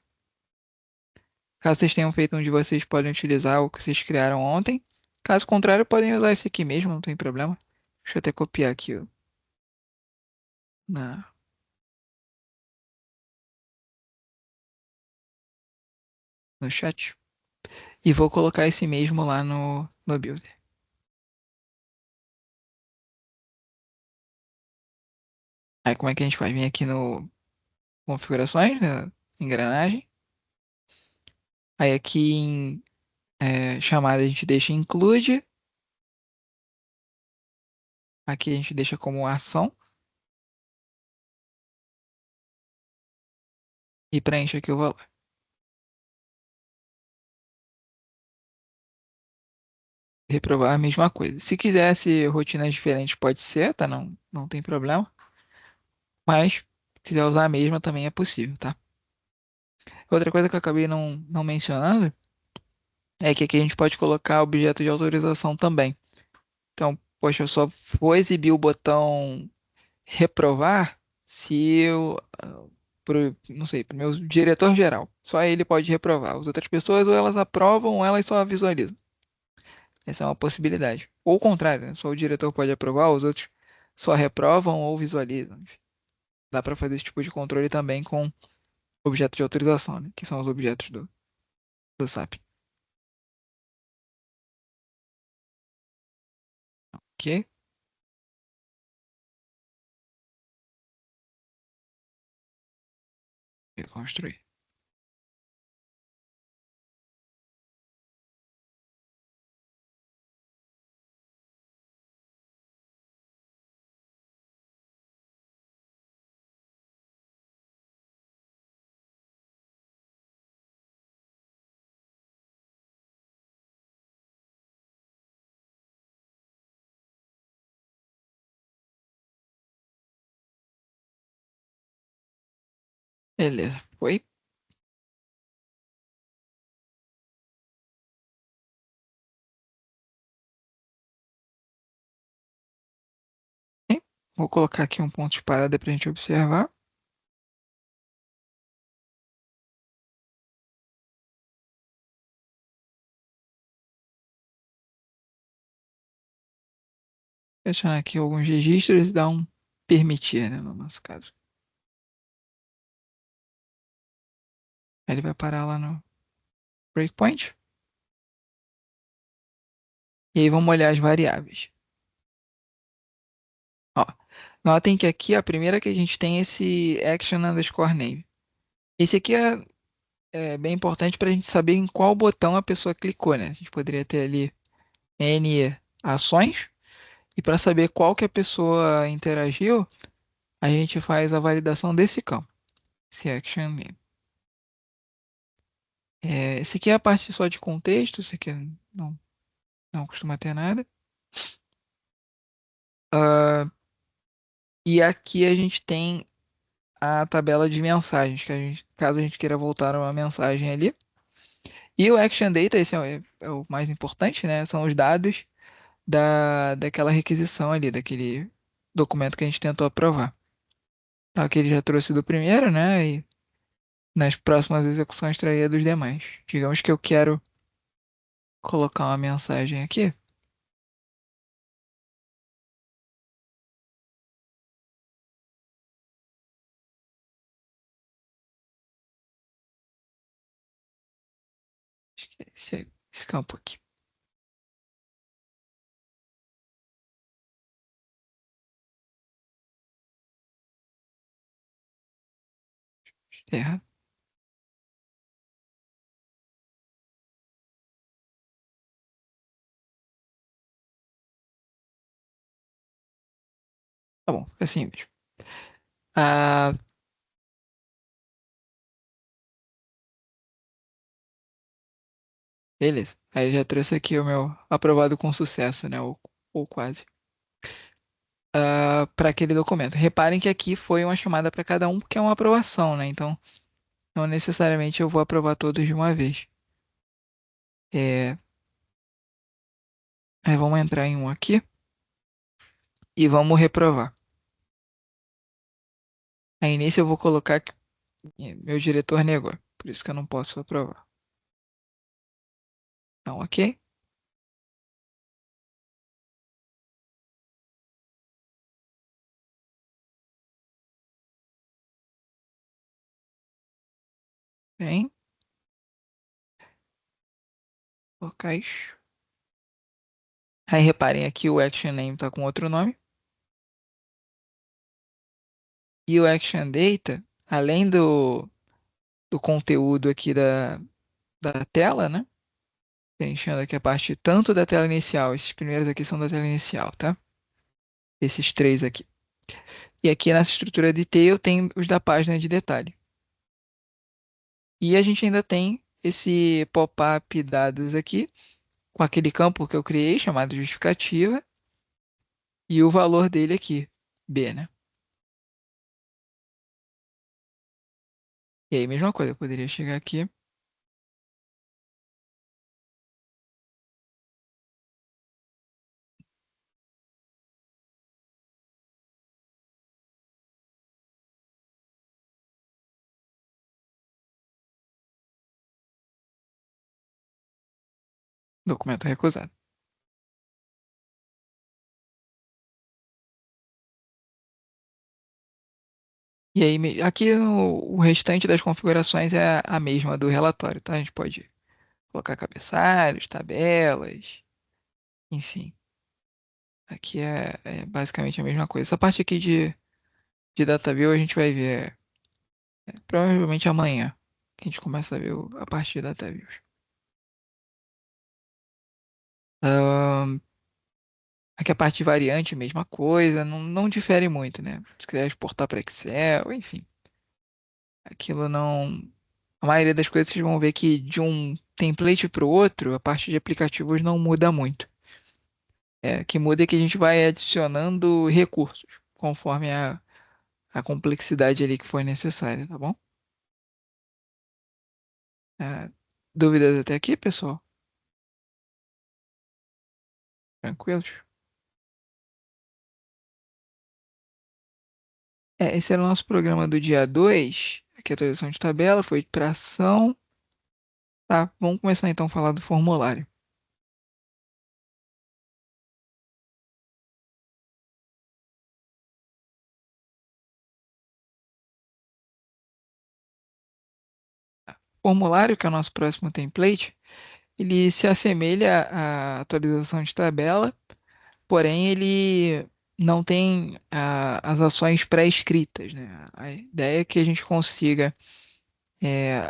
[SPEAKER 1] Caso vocês tenham feito um de vocês, podem utilizar o que vocês criaram ontem. Caso contrário, podem usar esse aqui mesmo, não tem problema. Deixa eu até copiar aqui ó, na, no chat. E vou colocar esse mesmo lá no Builder. Aí como é que a gente faz? Vem aqui no configurações, né? Engrenagem. Aí aqui em chamada a gente deixa include. Aqui a gente deixa como ação. E preenche aqui o valor. Reprovar a mesma coisa. Se quisesse rotinas diferentes, pode ser, tá? Não tem problema. Mas se quiser usar a mesma também é possível, tá? Outra coisa que eu acabei não mencionando é que aqui a gente pode colocar objeto de autorização também. Então, poxa, eu só vou exibir o botão reprovar se eu, não sei, para o meu diretor geral. Só ele pode reprovar. As outras pessoas ou elas aprovam ou elas só visualizam. Essa é uma possibilidade. Ou o contrário, né? Só o diretor pode aprovar, os outros só reprovam ou visualizam. Dá para fazer esse tipo de controle também com objeto de autorização, né? Que são os objetos do SAP. Ok? Reconstruir. Beleza. Foi. Vou colocar aqui um ponto de parada para a gente observar. Fechando aqui alguns registros e dar um permitir, né, no nosso caso. Aí ele vai parar lá no breakpoint. E aí vamos olhar as variáveis. Ó, notem que aqui a primeira que a gente tem é esse action underscore name. Esse aqui é bem importante para a gente saber em qual botão a pessoa clicou, né? A gente poderia ter ali N ações, e para saber qual que a pessoa interagiu, a gente faz a validação desse campo, esse action name. Esse aqui é a parte só de contexto, esse aqui não, não costuma ter nada. Ah, e aqui a gente tem a tabela de mensagens, que caso a gente queira voltar uma mensagem ali. E o Action Data, esse é o mais importante, né? São os dados daquela requisição ali, daquele documento que a gente tentou aprovar. Tá, que ele já trouxe do primeiro, né? E nas próximas execuções traria dos demais. Digamos que eu quero colocar uma mensagem aqui. Acho que é esse campo aqui. Tá errado. Tá bom, fica assim mesmo. Ah, beleza. Aí já trouxe aqui o meu aprovado com sucesso, né? Ou quase. Para aquele documento. Reparem que aqui foi uma chamada para cada um, porque é uma aprovação, né? Então, não necessariamente eu vou aprovar todos de uma vez. É, aí vamos entrar em um aqui e vamos reprovar. Aí nisso eu vou colocar que meu diretor negou, por isso que eu não posso aprovar. Então, ok? Bem, locais. Aí reparem aqui o action name está com outro nome. E o action data, além do conteúdo aqui da tela, né? Preenchendo aqui a parte tanto da tela inicial, esses primeiros aqui são da tela inicial, tá? Esses três aqui. E aqui nessa estrutura de tail tem os da página de detalhe. E a gente ainda tem esse pop-up dados aqui, com aquele campo que eu criei, chamado justificativa, e o valor dele aqui, B, né? E aí, mesma coisa, eu poderia chegar aqui, documento recusado. E aí, aqui o restante das configurações é a mesma do relatório, tá? A gente pode colocar cabeçalhos, tabelas, enfim. Aqui é basicamente a mesma coisa. Essa parte aqui de data view a gente vai ver provavelmente amanhã, que a gente começa a ver a parte de data views. Ahn, Aqui a parte de variante, mesma coisa, não difere muito, né? Se quiser exportar para Excel, enfim. Aquilo não. A maioria das coisas vocês vão ver que de um template para o outro, a parte de aplicativos não muda muito. O que muda é que a gente vai adicionando recursos, conforme a complexidade ali que for necessária, tá bom? É, dúvidas até aqui, pessoal? Tranquilos? Esse era o nosso programa do dia 2. Aqui a atualização de tabela foi para ação. Tá, vamos começar então a falar do formulário. Formulário, que é o nosso próximo template, ele se assemelha à atualização de tabela, porém ele não tem as ações pré-escritas, né? A ideia é que a gente consiga,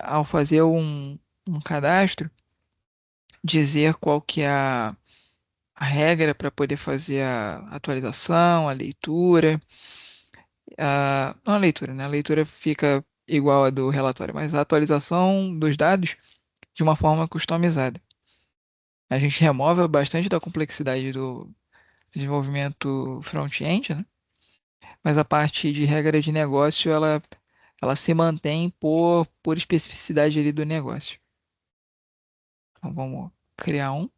[SPEAKER 1] ao fazer um cadastro, dizer qual que é a regra para poder fazer a atualização, a leitura, não a leitura, né? A leitura fica igual a do relatório, mas a atualização dos dados de uma forma customizada. A gente remove bastante da complexidade do desenvolvimento front-end, né? Mas a parte de regra de negócio, ela se mantém por especificidade ali do negócio. Então vamos criar um.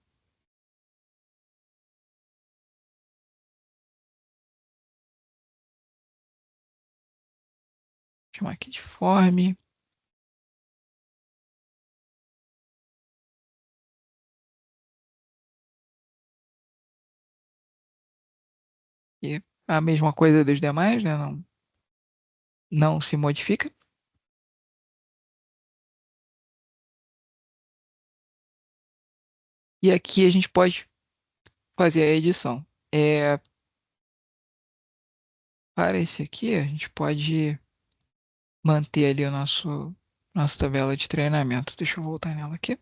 [SPEAKER 1] Chamar aqui de form. E a mesma coisa dos demais, né? Não se modifica. E aqui a gente pode fazer a edição. Para esse aqui, a gente pode manter ali o nossa tabela de treinamento. Deixa eu voltar nela aqui.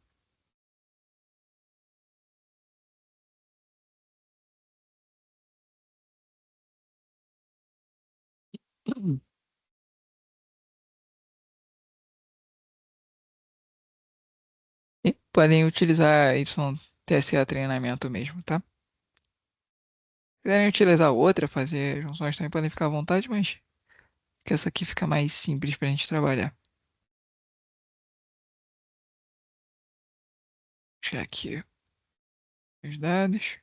[SPEAKER 1] E podem utilizar YTSA treinamento mesmo, tá? Se quiserem utilizar outra, fazer junções também podem ficar à vontade, mas que essa aqui fica mais simples para a gente trabalhar. Deixar aqui os dados.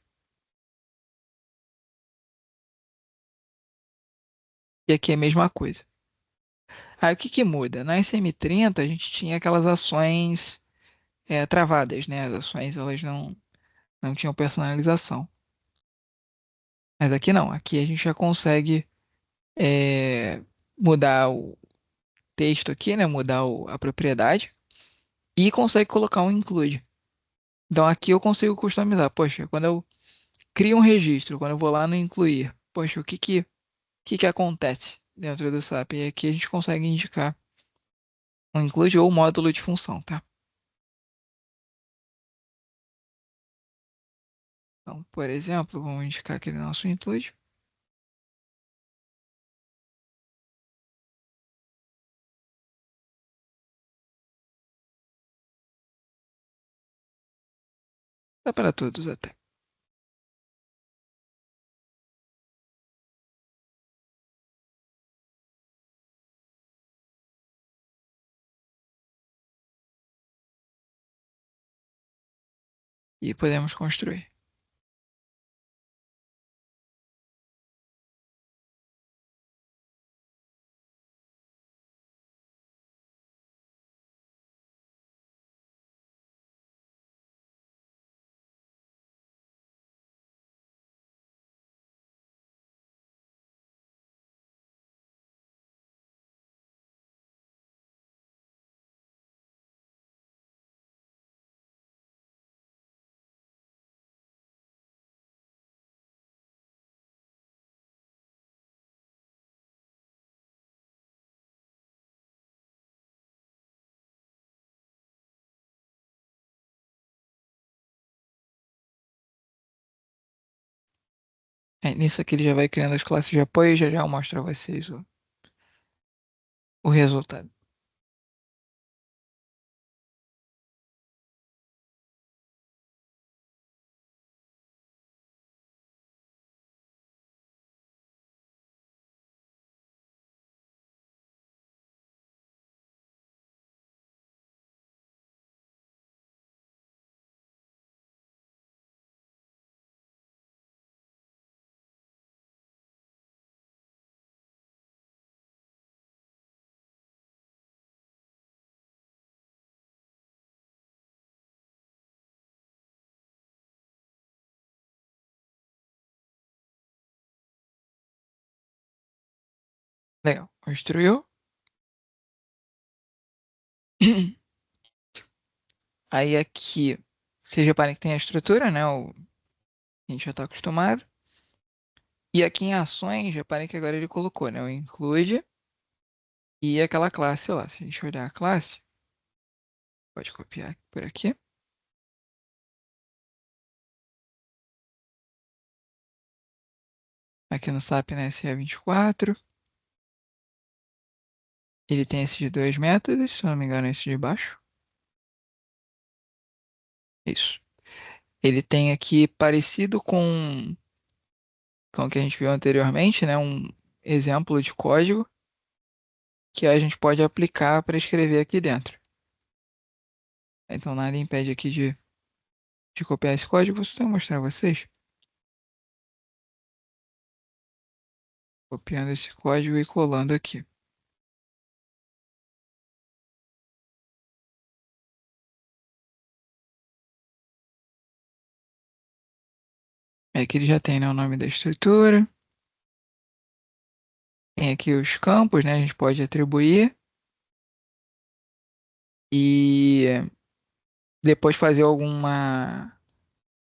[SPEAKER 1] E aqui é a mesma coisa. Aí o que que muda? Na SM30 a gente tinha aquelas ações travadas, né? As ações elas não tinham personalização. Mas aqui não. Aqui a gente já consegue é, mudar o texto aqui, né? Mudar a propriedade e consegue colocar um include. Então aqui eu consigo customizar. Poxa, quando eu crio um registro, quando eu vou lá no incluir, poxa, o que que acontece dentro do SAP? E aqui a gente consegue indicar um include ou módulo de função, tá? Então, por exemplo, vamos indicar aquele nosso include. Dá para todos até. E podemos construir. Nisso aqui ele já vai criando as classes de apoio e já já eu mostro a vocês o resultado. Legal. Construiu. Aí aqui Vocês reparem que tem a estrutura, né? A gente já está acostumado. E aqui em ações, reparem que agora ele colocou, né? O include e aquela classe lá. Se a gente olhar a classe, pode copiar por aqui. Aqui no SAP, né? SE24. Ele tem esses dois métodos, se eu não me engano, esse de baixo. Isso. Ele tem aqui parecido com o que a gente viu anteriormente, né? Um exemplo de código que a gente pode aplicar para escrever aqui dentro. Então nada impede aqui de copiar esse código. Vou só mostrar a vocês. Copiando esse código e colando aqui. Aqui ele já tem, né, o nome da estrutura. Tem aqui os campos, né? A gente pode atribuir. E depois fazer alguma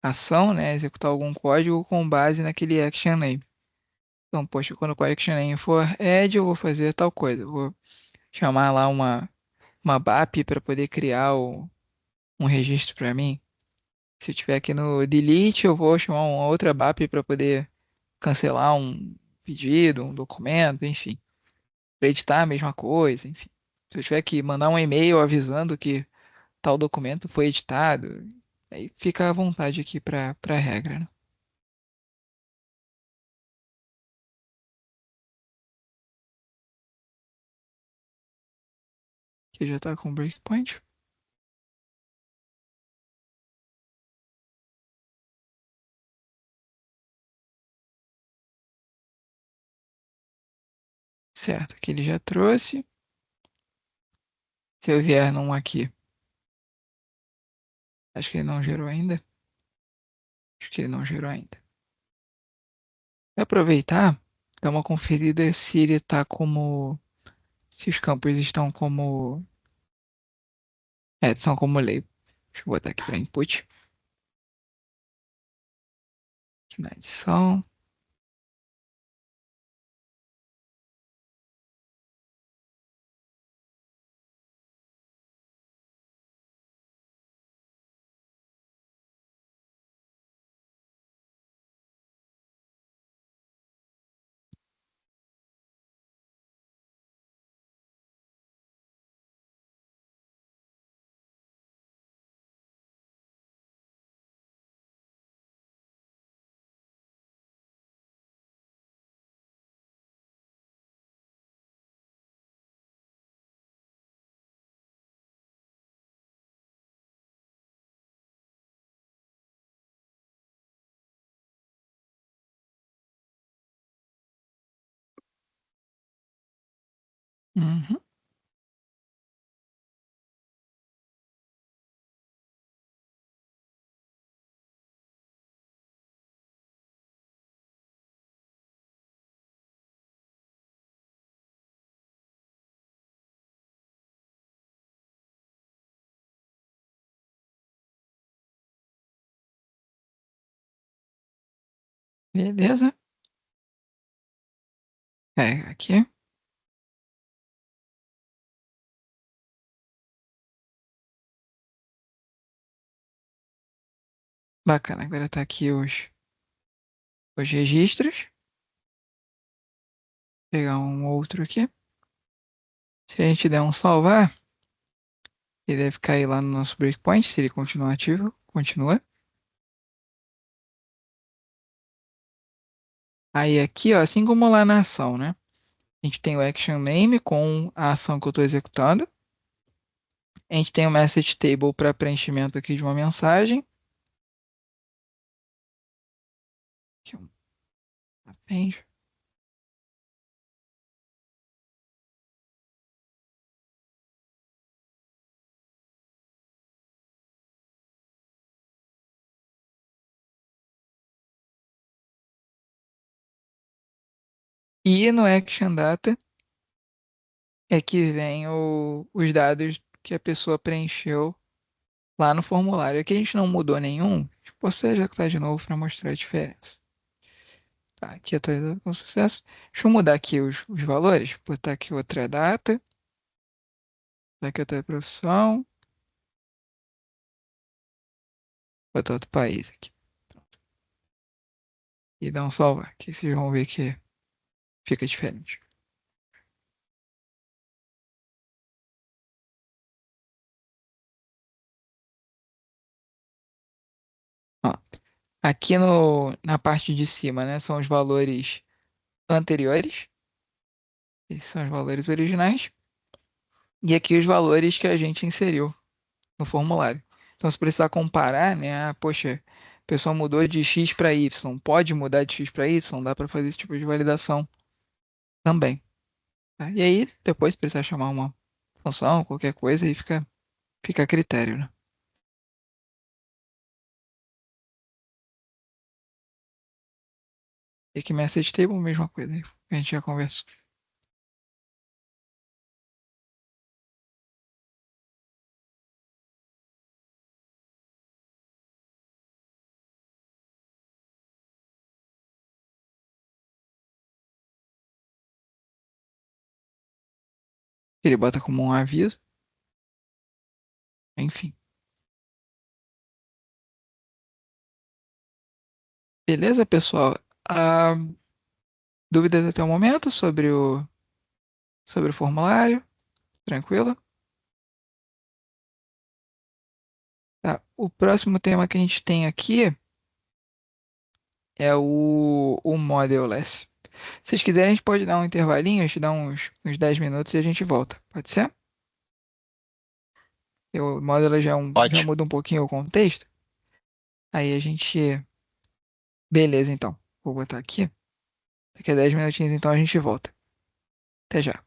[SPEAKER 1] ação, né? Executar algum código com base naquele action name. Então, poxa, quando o action name for add, eu vou fazer tal coisa. Eu vou chamar lá uma BAP para poder criar um registro para mim. Se eu tiver aqui no delete, eu vou chamar uma outra BAP para poder cancelar um pedido, um documento, enfim. Para editar a mesma coisa, enfim. Se eu tiver que mandar um e-mail avisando que tal documento foi editado, aí fica à vontade aqui para regra, né? Que já está com breakpoint. Certo, aqui ele já trouxe. Se eu vier num aqui, acho que ele não gerou ainda. Acho que ele não gerou ainda. Vou aproveitar, dar uma conferida se ele tá como. Se os campos estão como. É, são como label. Deixa eu botar aqui para input. Aqui na edição. Uhum. Beleza. É, aqui. Bacana. Agora tá aqui os registros. Vou pegar um outro aqui. Se a gente der um salvar, ele deve cair lá no nosso breakpoint, se ele continuar ativo. Continua. Aí aqui, ó, assim como lá na ação, né? A gente tem o action name com a ação que eu estou executando. A gente tem o message table para preenchimento aqui de uma mensagem. Aqui, um append. E no action data é que vem os dados que a pessoa preencheu lá no formulário. Aqui a gente não mudou nenhum. Posso executar de novo para mostrar a diferença. Tá, aqui atualizado com sucesso. Deixa eu mudar aqui os valores. Botar aqui outra data. Botar aqui outra profissão. Botar outro país aqui. E dar um salvar. Aqui vocês vão ver que fica diferente. Ó, aqui na parte de cima, né, são os valores anteriores. Esses são os valores originais. E aqui os valores que a gente inseriu no formulário. Então, se precisar comparar, né? Ah, poxa, a pessoa mudou de X para Y. Pode mudar de X para Y? Dá para fazer esse tipo de validação também. Tá? E aí, depois, se precisar chamar uma função, qualquer coisa, aí fica a critério, né? E aqui, message table, mesma coisa. A gente já conversou. Ele bota como um aviso. Enfim. Beleza, pessoal? Ah, dúvidas até o momento sobre o formulário? Tranquilo? Tá. O próximo tema que a gente tem aqui é o Modelless. Se vocês quiserem, a gente pode dar um intervalinho, a gente dá uns 10 minutos e a gente volta. Pode ser? O Modelless já
[SPEAKER 3] Pode.
[SPEAKER 1] muda um pouquinho o contexto. Aí a gente. Beleza, então. Vou botar aqui. Daqui a 10 minutinhos, então, a gente volta. Até já.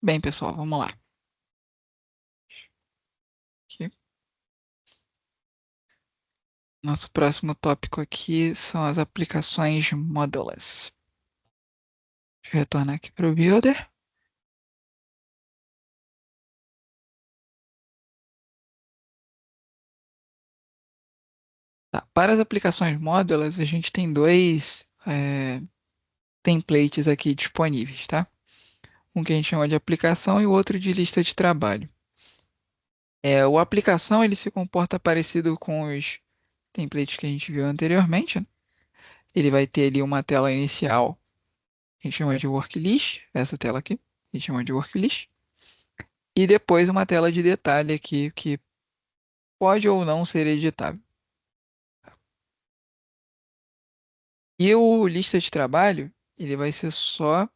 [SPEAKER 1] Bem, pessoal, vamos lá. Aqui. Nosso próximo tópico aqui são as aplicações modulus. Deixa eu retornar aqui para o Builder. Tá, para as aplicações modulus, a gente tem dois templates aqui disponíveis, tá? Um que a gente chama de aplicação e o outro de lista de trabalho. O aplicação ele se comporta parecido com os templates que a gente viu anteriormente, né? Ele vai ter ali uma tela inicial, que a gente chama de worklist, essa tela aqui, a gente chama de worklist, e depois uma tela de detalhe aqui, que pode ou não ser editável. E o lista de trabalho, ele vai ser só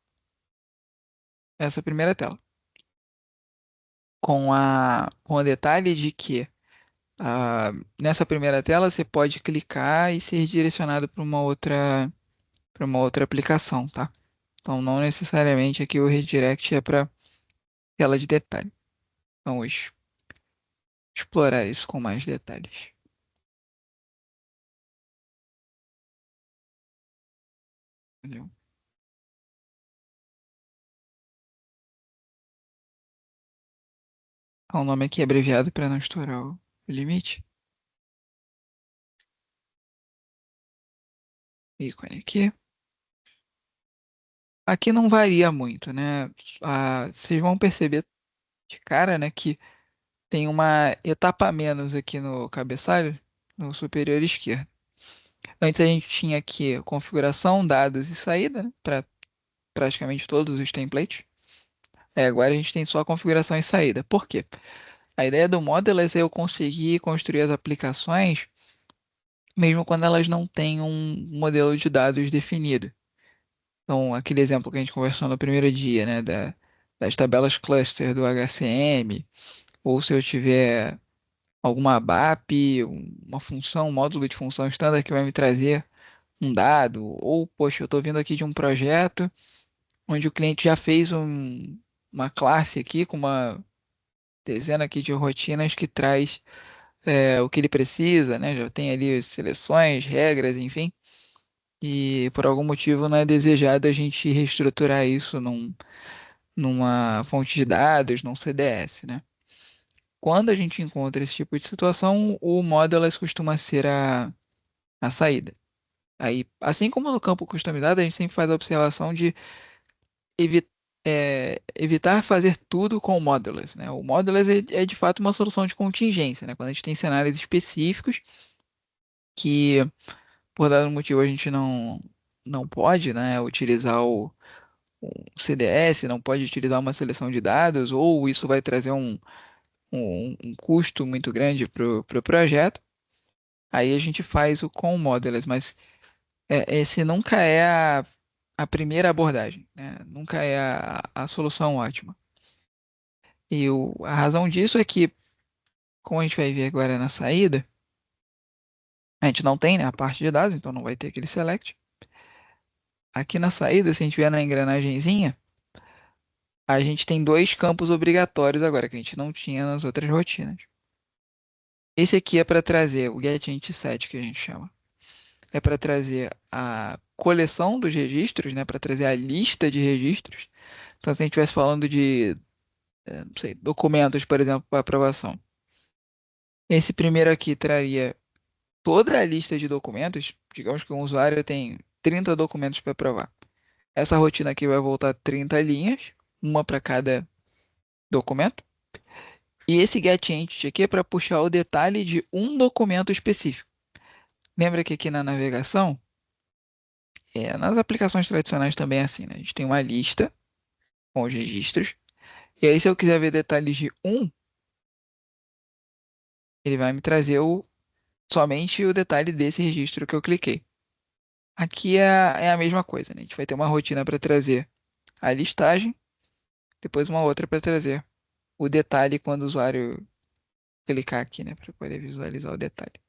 [SPEAKER 1] essa primeira tela, com o detalhe de que ah, nessa primeira tela você pode clicar e ser direcionado para uma outra aplicação, tá? Então não necessariamente aqui o redirect é para tela de detalhe. Vamos explorar isso com mais detalhes. Entendeu? O nome aqui é abreviado para não estourar o limite. Ícone aqui. Aqui não varia muito, né? Vocês vão perceber de cara, né, que tem uma etapa a menos aqui no cabeçalho, no superior esquerdo. Antes a gente tinha aqui configuração, dados e saída, né, para praticamente todos os templates. Agora a gente tem só configuração e saída. Por quê? A ideia do Modelers é eu conseguir construir as aplicações mesmo quando elas não têm um modelo de dados definido. Então, aquele exemplo que a gente conversou no primeiro dia, né, das tabelas cluster do HCM, ou se eu tiver alguma ABAP, uma função, um módulo de função standard que vai me trazer um dado, ou, poxa, eu estou vindo aqui de um projeto onde o cliente já fez uma classe aqui com uma dezena aqui de rotinas que traz o que ele precisa, né? Já tem ali seleções, regras, enfim. E por algum motivo não é desejado a gente reestruturar isso numa fonte de dados, num CDS, né? Quando a gente encontra esse tipo de situação, o modulas costuma ser a saída. Aí, assim como no campo customizado, a gente sempre faz a observação de evitar fazer tudo com o modulas, né? O modulas é de fato uma solução de contingência, né? Quando a gente tem cenários específicos que, por dado motivo, a gente não pode, né, utilizar um CDS, não pode utilizar uma seleção de dados, ou isso vai trazer um custo muito grande para o projeto, aí a gente faz o com modulas, mas esse nunca é a primeira abordagem, né? Nunca é a solução ótima. E a razão disso é que, como a gente vai ver agora na saída, a gente não tem, né, a parte de dados, então não vai ter aquele select. Aqui na saída, se a gente vier na engrenagemzinha, a gente tem dois campos obrigatórios agora, que a gente não tinha nas outras rotinas. Esse aqui é para trazer o getInt7, que a gente chama. É para trazer a coleção dos registros, né, para trazer a lista de registros. Então, se a gente estivesse falando de, não sei, documentos, por exemplo, para aprovação. Esse primeiro aqui traria toda a lista de documentos. Digamos que um usuário tem 30 documentos para aprovar. Essa rotina aqui vai voltar 30 linhas, uma para cada documento. E esse getEntity aqui é para puxar o detalhe de um documento específico. Lembra que aqui na navegação, nas aplicações tradicionais também é assim, né? A gente tem uma lista com os registros. E aí, se eu quiser ver detalhes de um, ele vai me trazer somente o detalhe desse registro que eu cliquei. Aqui é a mesma coisa, né? A gente vai ter uma rotina para trazer a listagem, depois uma outra para trazer o detalhe quando o usuário clicar aqui, né? Para poder visualizar o detalhe.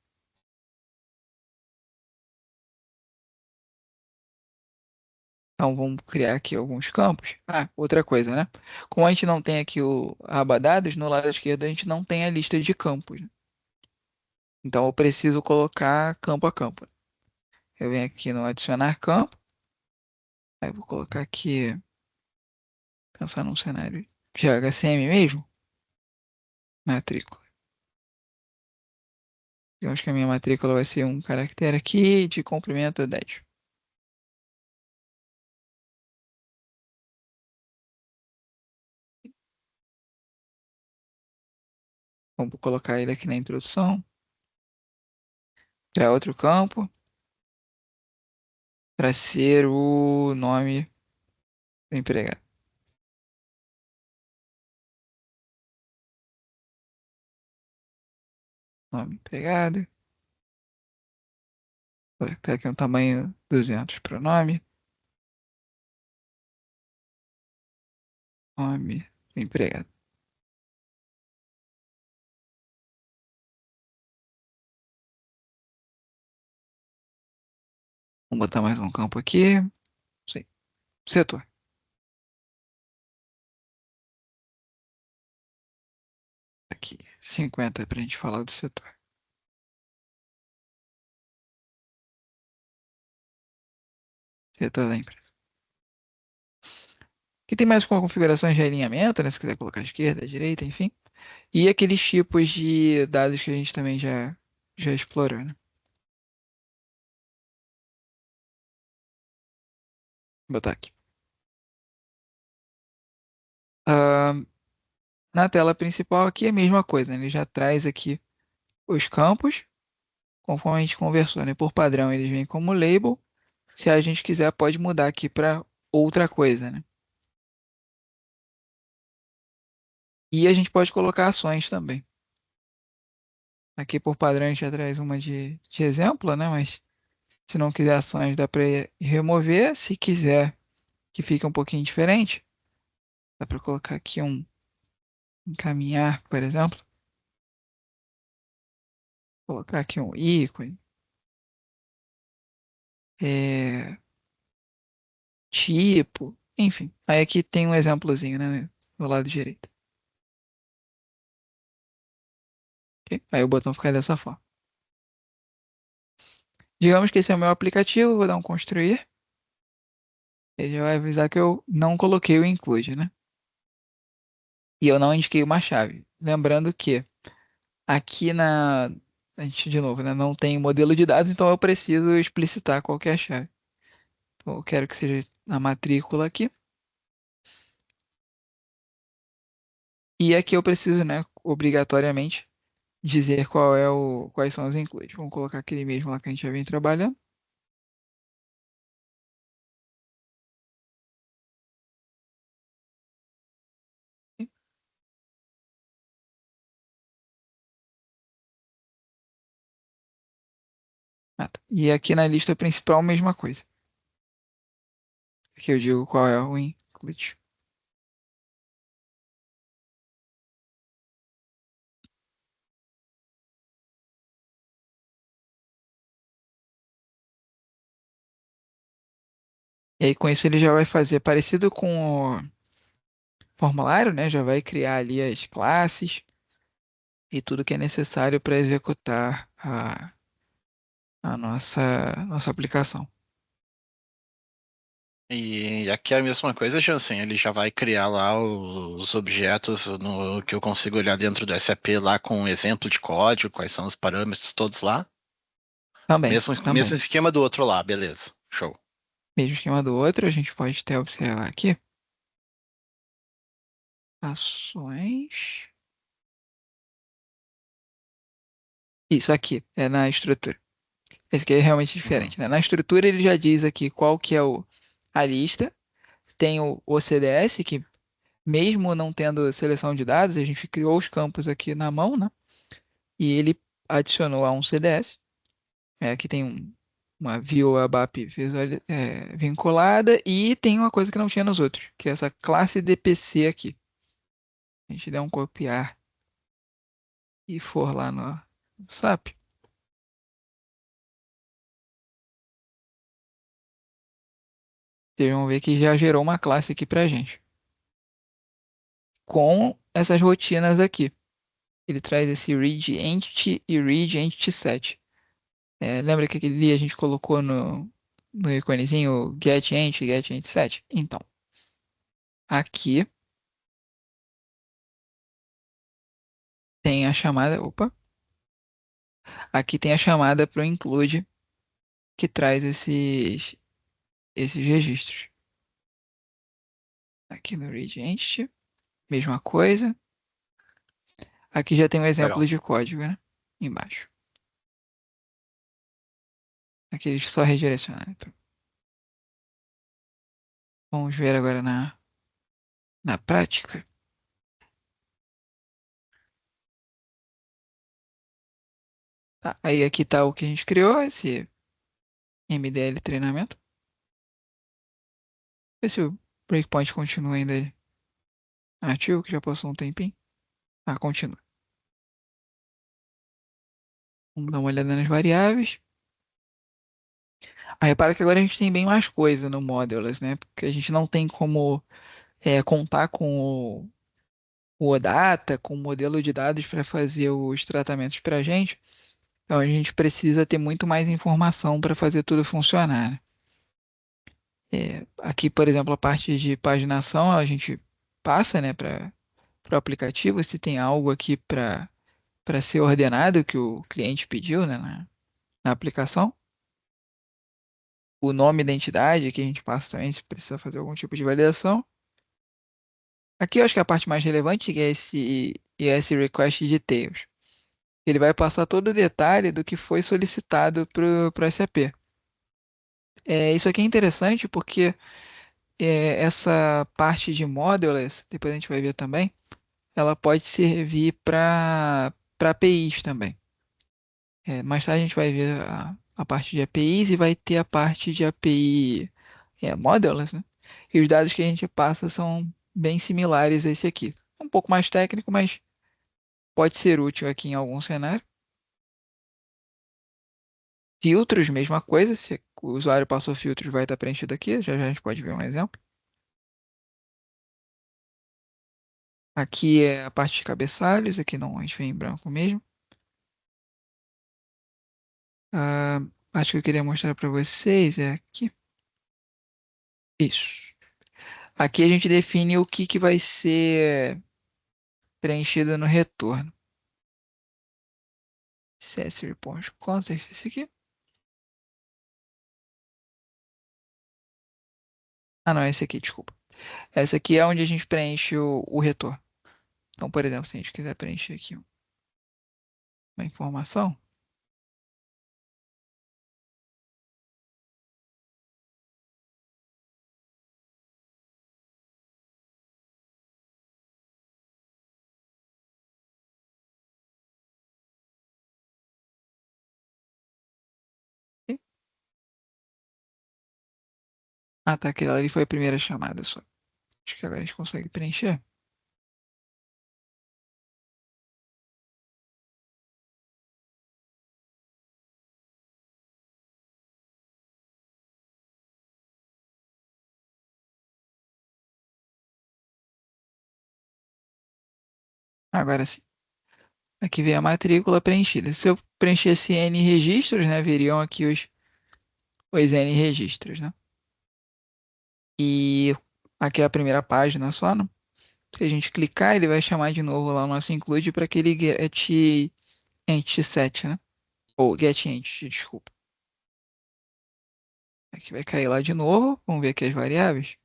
[SPEAKER 1] Então vamos criar aqui alguns campos. Ah, outra coisa, né? Como a gente não tem aqui a aba dados, no lado esquerdo a gente não tem a lista de campos, né? Então eu preciso colocar campo a campo. Eu venho aqui no adicionar campo, aí vou colocar aqui, pensar num cenário de HCM mesmo, matrícula. Eu acho que a minha matrícula vai ser um caractere aqui de comprimento 10. Vamos colocar ele aqui na introdução. Criar outro campo para ser o nome do empregado. Nome empregado. Vou botar aqui um tamanho 200 para o nome. Nome do empregado. Vamos botar mais um campo aqui. Sei. Setor. Aqui. 50 para a gente falar do setor. Setor da empresa. Aqui tem mais configurações de alinhamento, né? Se quiser colocar à esquerda, à direita, enfim. E aqueles tipos de dados que a gente também já explorou, né? Vou botar aqui. Ah, na tela principal aqui é a mesma coisa, né? Ele já traz aqui os campos, conforme a gente conversou, né? Por padrão eles vêm como label. Se a gente quiser, pode mudar aqui para outra coisa, né? E a gente pode colocar ações também. Aqui por padrão a gente já traz uma de exemplo, né? Mas se não quiser ações, dá para remover. Se quiser que fique um pouquinho diferente, dá para colocar aqui um encaminhar, por exemplo. Colocar aqui um ícone. Tipo, enfim. Aí aqui tem um exemplozinho, né? Do lado direito. Ok? Aí o botão fica dessa forma. Digamos que esse é o meu aplicativo, vou dar um construir. Ele vai avisar que eu não coloquei o include, né? E eu não indiquei uma chave. Lembrando que aqui a gente, de novo, né, não tem modelo de dados, então eu preciso explicitar qual que é a chave. Então eu quero que seja a matrícula aqui. E aqui eu preciso, né, obrigatoriamente, dizer quais são os includes. Vamos colocar aquele mesmo lá que a gente já vem trabalhando. Ah, tá. E aqui na lista principal, mesma coisa. Aqui eu digo qual é o include. E aí com isso ele já vai fazer parecido com o formulário, né? Já vai criar ali as classes e tudo que é necessário para executar a nossa aplicação.
[SPEAKER 3] E aqui é a mesma coisa, Jansen. Ele já vai criar lá os objetos no que eu consigo olhar dentro do SAP lá com um exemplo de código, quais são os parâmetros todos lá.
[SPEAKER 1] Também,
[SPEAKER 3] Mesmo
[SPEAKER 1] também.
[SPEAKER 3] esquema do outro lá, beleza. Show.
[SPEAKER 1] Mesmo esquema do outro, a gente pode até observar aqui. Ações. Isso aqui é na estrutura. Esse aqui é realmente
[SPEAKER 3] Uhum.
[SPEAKER 1] diferente, né? Na estrutura ele já diz aqui qual que é a lista. Tem o CDS, que mesmo não tendo seleção de dados, a gente criou os campos aqui na mão, né? E ele adicionou a um CDS. Aqui tem uma view ABAP vinculada e tem uma coisa que não tinha nos outros, que é essa classe DPC aqui. A gente der um copiar e for lá no SAP, Vocês vão ver que já gerou uma classe aqui pra gente. Com essas rotinas aqui. Ele traz esse read entity e read entity set. Lembra que aquele dia a gente colocou no íconezinho get entity, get entity set? Então, aqui tem a chamada, opa, aqui tem a chamada para o include que traz esses registros. Aqui no read entity, mesma coisa. Aqui já tem um exemplo
[SPEAKER 3] Legal.
[SPEAKER 1] de código, né? Embaixo. Aqui eles só redirecionam. Então, vamos ver agora na prática. Tá, aí aqui está o que a gente criou, esse MDL treinamento. Vê se o breakpoint continua ainda ativo, que já passou um tempinho. Ah, continua. Vamos dar uma olhada nas variáveis. Aí repara que agora a gente tem bem mais coisa no Modelers, né? Porque a gente não tem como contar com o OData, com o modelo de dados para fazer os tratamentos para a gente. Então a gente precisa ter muito mais informação para fazer tudo funcionar, né? Aqui, por exemplo, a parte de paginação, a gente passa, né, para o aplicativo se tem algo aqui para ser ordenado que o cliente pediu, né, na aplicação. O nome da entidade, aqui a gente passa também se precisa fazer algum tipo de validação. Aqui eu acho que é a parte mais relevante, que é esse request details. Ele vai passar todo o detalhe do que foi solicitado para o SAP. Isso aqui é interessante porque essa parte de modules, depois a gente vai ver também, ela pode servir para APIs também. Mais tarde a gente vai ver a parte de APIs e vai ter a parte de API modules, né? E os dados que a gente passa são bem similares a esse aqui. Um pouco mais técnico, mas pode ser útil aqui em algum cenário. Filtros, mesma coisa. Se o usuário passou filtros, vai estar preenchido aqui. Já já a gente pode ver um exemplo. Aqui é a parte de cabeçalhos. Aqui não, a gente vem em branco mesmo. A parte que eu queria mostrar para vocês é aqui. Isso. Aqui a gente define o que vai ser preenchido no retorno. CS Report Context, esse aqui. Ah, não, esse aqui, desculpa. Essa aqui é onde a gente preenche o retorno. Então, por exemplo, se a gente quiser preencher aqui uma informação, ah, tá, aquela ali foi a primeira chamada só. Acho que agora a gente consegue preencher. Agora sim. Aqui vem a matrícula preenchida. Se eu preenchesse N registros, né, veriam aqui os N registros, né? E aqui é a primeira página só, né? Se a gente clicar, ele vai chamar de novo lá o nosso include para aquele get entity set, né? Ou get entity, desculpa. Aqui vai cair lá de novo. Vamos ver aqui as variáveis.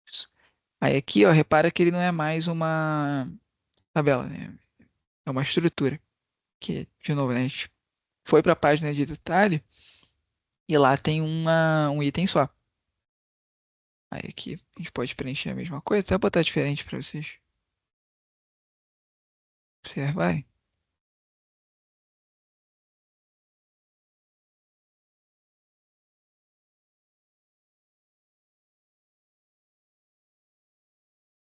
[SPEAKER 1] Isso. Aí aqui, ó, repara que ele não é mais uma tabela, né? É uma estrutura. Que, de novo, né, a gente foi para a página de detalhe e lá tem um item só. Aí aqui a gente pode preencher a mesma coisa, até botar diferente para vocês observarem.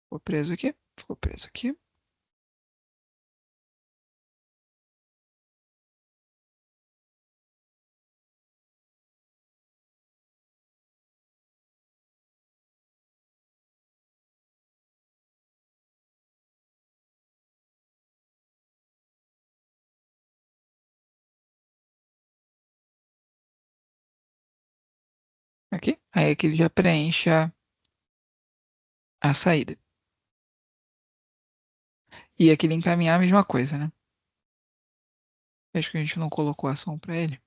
[SPEAKER 1] Ficou preso aqui, ficou preso aqui. Aí aqui ele já preenche a saída. E aqui ele encaminhar a mesma coisa, né? Acho que a gente não colocou ação para ele.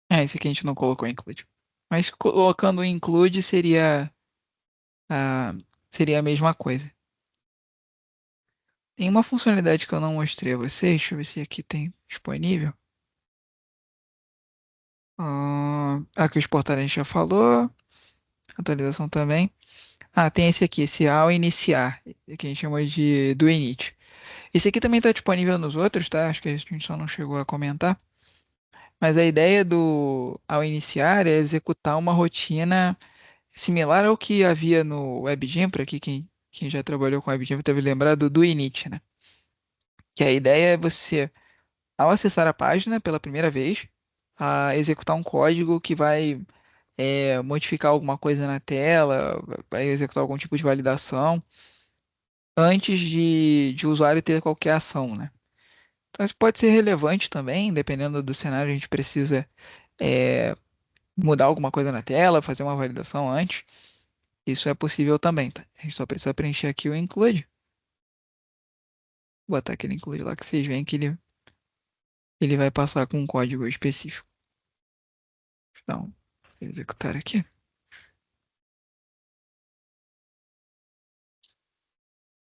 [SPEAKER 1] Esse aqui a gente não colocou include. Mas colocando o include a, seria a mesma coisa. Tem uma funcionalidade que eu não mostrei a vocês. Deixa eu ver se aqui tem disponível. Aqui o exportar a gente já falou. Atualização também. Tem esse aqui, esse ao iniciar, que a gente chama de do init. Esse aqui também está disponível nos outros, tá? Acho que a gente só não chegou a comentar. Mas a ideia do ao iniciar é executar uma rotina similar ao que havia no WebGem, por aqui quem já trabalhou com WebGem deve lembrar do init, né? Que a ideia é você, ao acessar a página pela primeira vez, executar um código que vai modificar alguma coisa na tela, vai executar algum tipo de validação antes de o usuário ter qualquer ação, né? Então isso pode ser relevante também, dependendo do cenário, a gente precisa é, mudar alguma coisa na tela, fazer uma validação antes. Isso é possível também, tá? A gente só precisa preencher aqui o include. Botar aquele include lá que vocês veem que ele vai passar com um código específico. Então, vou executar aqui.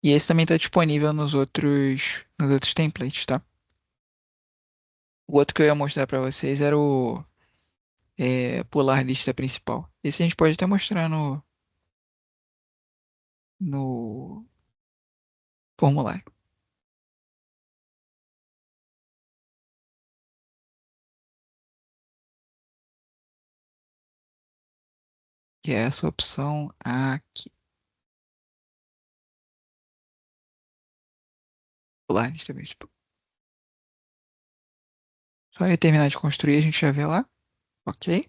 [SPEAKER 1] E esse também está disponível nos outros templates, tá? O outro que eu ia mostrar para vocês era o pular lista principal. Esse a gente pode até mostrar no formulário, que é essa opção aqui. Pular lista principal. Só ele terminar de construir, a gente já vê lá. Ok?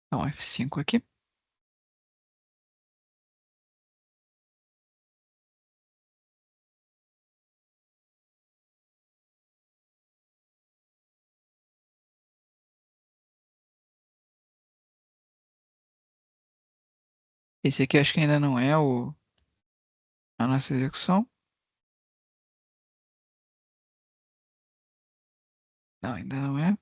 [SPEAKER 1] Então, F5 aqui. Esse aqui acho que ainda não é a nossa execução. Não, ainda não é.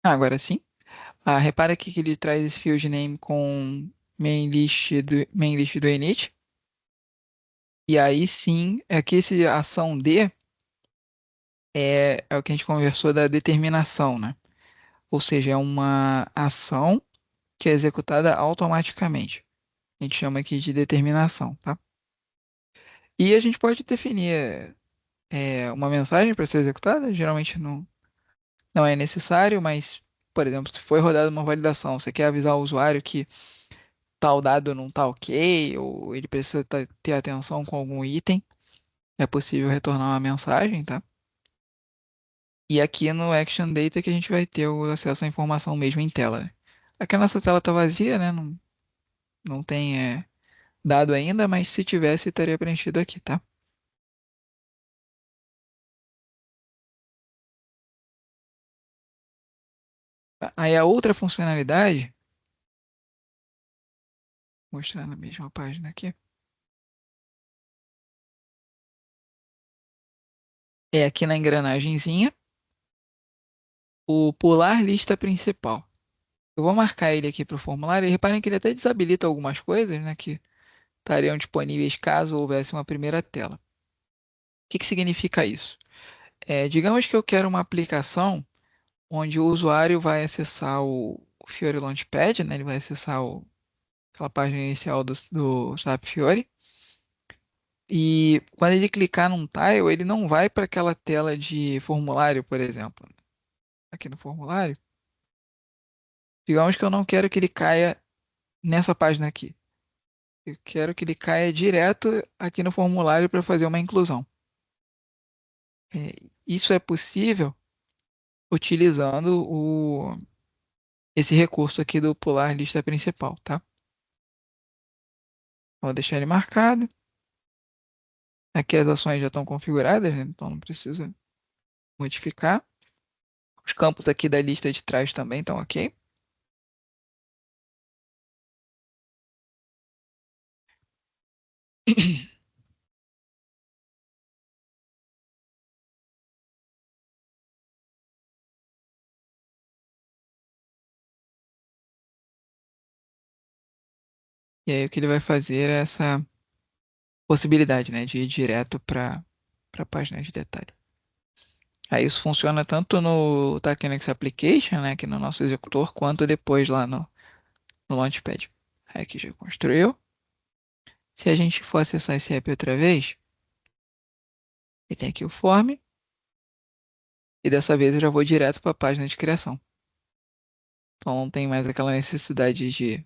[SPEAKER 1] Agora sim. Repara aqui que ele traz esse field name com main list do init. E aí sim, aqui esse ação D é o que a gente conversou da determinação, né? Ou seja, é uma ação que é executada automaticamente. A gente chama aqui de determinação, tá? E a gente pode definir uma mensagem para ser executada, geralmente não é necessário, mas, por exemplo, se foi rodada uma validação, você quer avisar o usuário que tal dado não está ok, ou ele precisa ter atenção com algum item, é possível retornar uma mensagem, tá? E aqui no Action Data que a gente vai ter o acesso à informação mesmo em tela, né? Aqui a nossa tela está vazia, né? Não tem dado ainda, mas se tivesse, estaria preenchido aqui, tá? Aí a outra funcionalidade, mostrar na mesma página aqui, é aqui na engrenagenzinha, o pular lista principal. Eu vou marcar ele aqui para o formulário e reparem que ele até desabilita algumas coisas, né, que estariam disponíveis caso houvesse uma primeira tela. O que que significa isso? Digamos que eu quero uma aplicação onde o usuário vai acessar o Fiori Launchpad, né, ele vai acessar aquela página inicial do SAP Fiori, e quando ele clicar num tile, ele não vai para aquela tela de formulário, por exemplo. Aqui no formulário, digamos que eu não quero que ele caia nessa página aqui. Eu quero que ele caia direto aqui no formulário para fazer uma inclusão. Isso é possível utilizando esse recurso aqui do pular lista principal, tá? Vou deixar ele marcado. Aqui as ações já estão configuradas, né? Então não precisa modificar. Os campos aqui da lista de trás também estão ok. E aí o que ele vai fazer é essa possibilidade, né, de ir direto para a página de detalhe. Aí isso funciona tanto no Takenex Application, né, aqui no nosso executor, quanto depois lá no Launchpad. Aí aqui já construiu. Se a gente for acessar esse app outra vez, ele tem aqui o form, e dessa vez eu já vou direto para a página de criação. Então não tem mais aquela necessidade de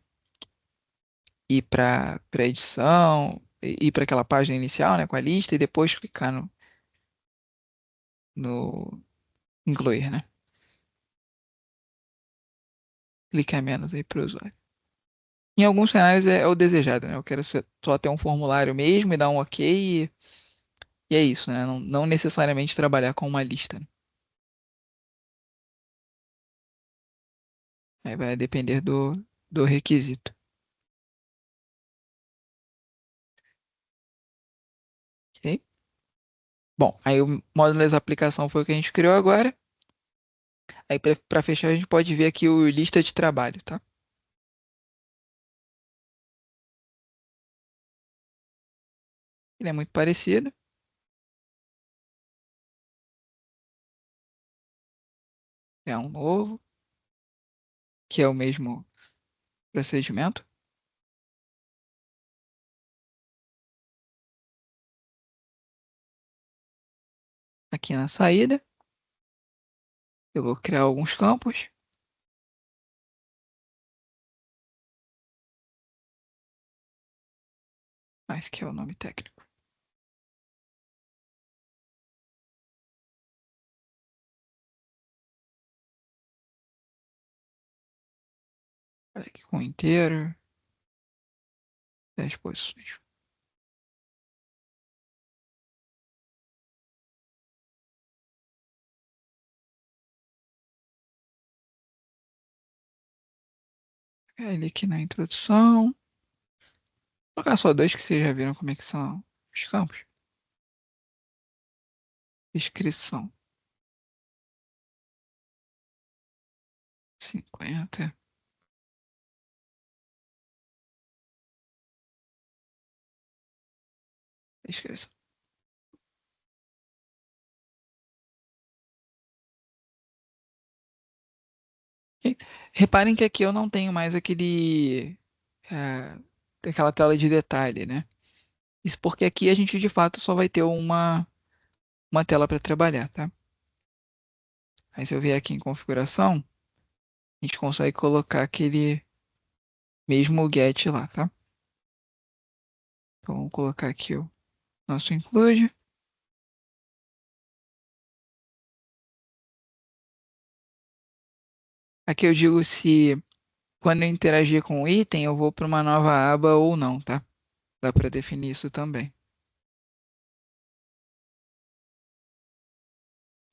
[SPEAKER 1] ir para a edição, ir para aquela página inicial, né, com a lista, e depois clicar no incluir, né? Clicar menos aí para o usuário. Em alguns cenários é o desejado, né? Eu quero só ter um formulário mesmo e dar um ok e é isso, né? Não necessariamente trabalhar com uma lista, né? Aí vai depender do requisito. Ok? Bom, aí o módulo da aplicação foi o que a gente criou agora. Aí para fechar a gente pode ver aqui o lista de trabalho, tá? Ele é muito parecido. É um novo, que é o mesmo procedimento. Aqui na saída, eu vou criar alguns campos. Esse que é o nome técnico. Olha aqui com inteiro, 10 posições. Ele aqui na introdução. Vou colocar só dois que vocês já viram como é que são os campos. Descrição. 50. Descrição. Ok? Reparem que aqui eu não tenho mais aquela tela de detalhe, né? Isso porque aqui a gente de fato só vai ter uma tela para trabalhar, tá? Aí se eu vier aqui em configuração, a gente consegue colocar aquele mesmo get lá, tá? Então vamos colocar aqui o nosso include. Aqui eu digo se quando eu interagir com o item eu vou para uma nova aba ou não, tá? Dá para definir isso também.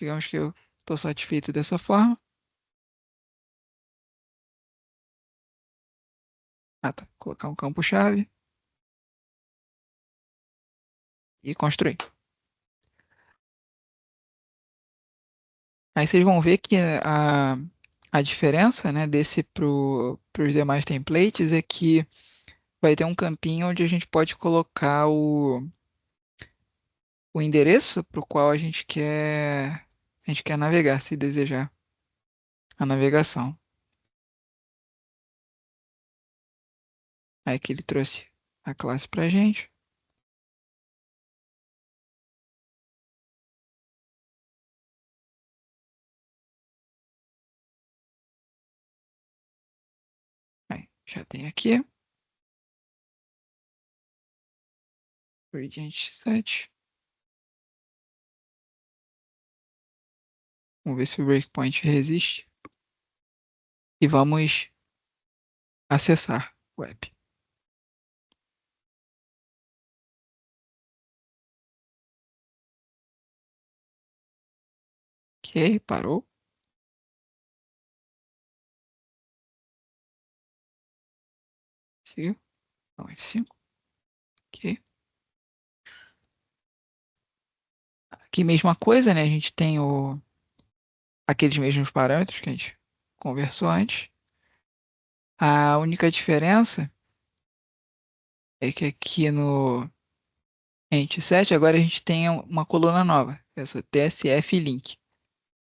[SPEAKER 1] Digamos que eu estou satisfeito dessa forma. Ah, tá. Colocar um campo-chave e construir. Aí vocês vão ver que a diferença, né, desse para os demais templates é que vai ter um campinho onde a gente pode colocar o endereço para o qual a gente quer navegar, se desejar a navegação. Aí que ele trouxe a classe para a gente. Aí, já tem aqui. Gradient 7. Vamos ver se o breakpoint resiste. E vamos acessar o app. Ok, parou. Seguiu. Então, F5. Ok. Aqui mesma coisa, né? A gente tem aqueles mesmos parâmetros que a gente conversou antes. A única diferença é que aqui no Ent 7 agora a gente tem uma coluna nova, essa TSF Link.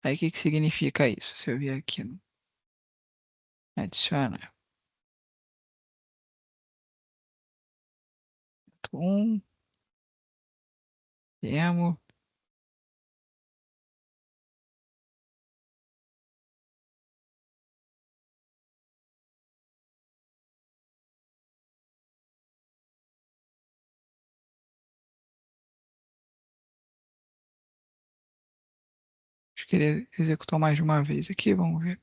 [SPEAKER 1] Aí o que que significa isso? Se eu vier aqui no adiciona 1, demo, acho que ele executou mais de uma vez aqui, vamos ver.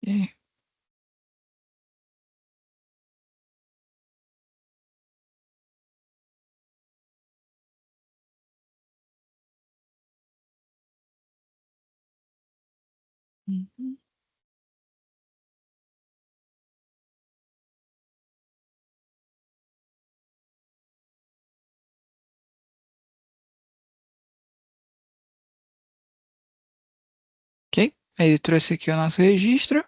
[SPEAKER 1] E aí? Uhum. Ok? Aí ele trouxe aqui o nosso registro.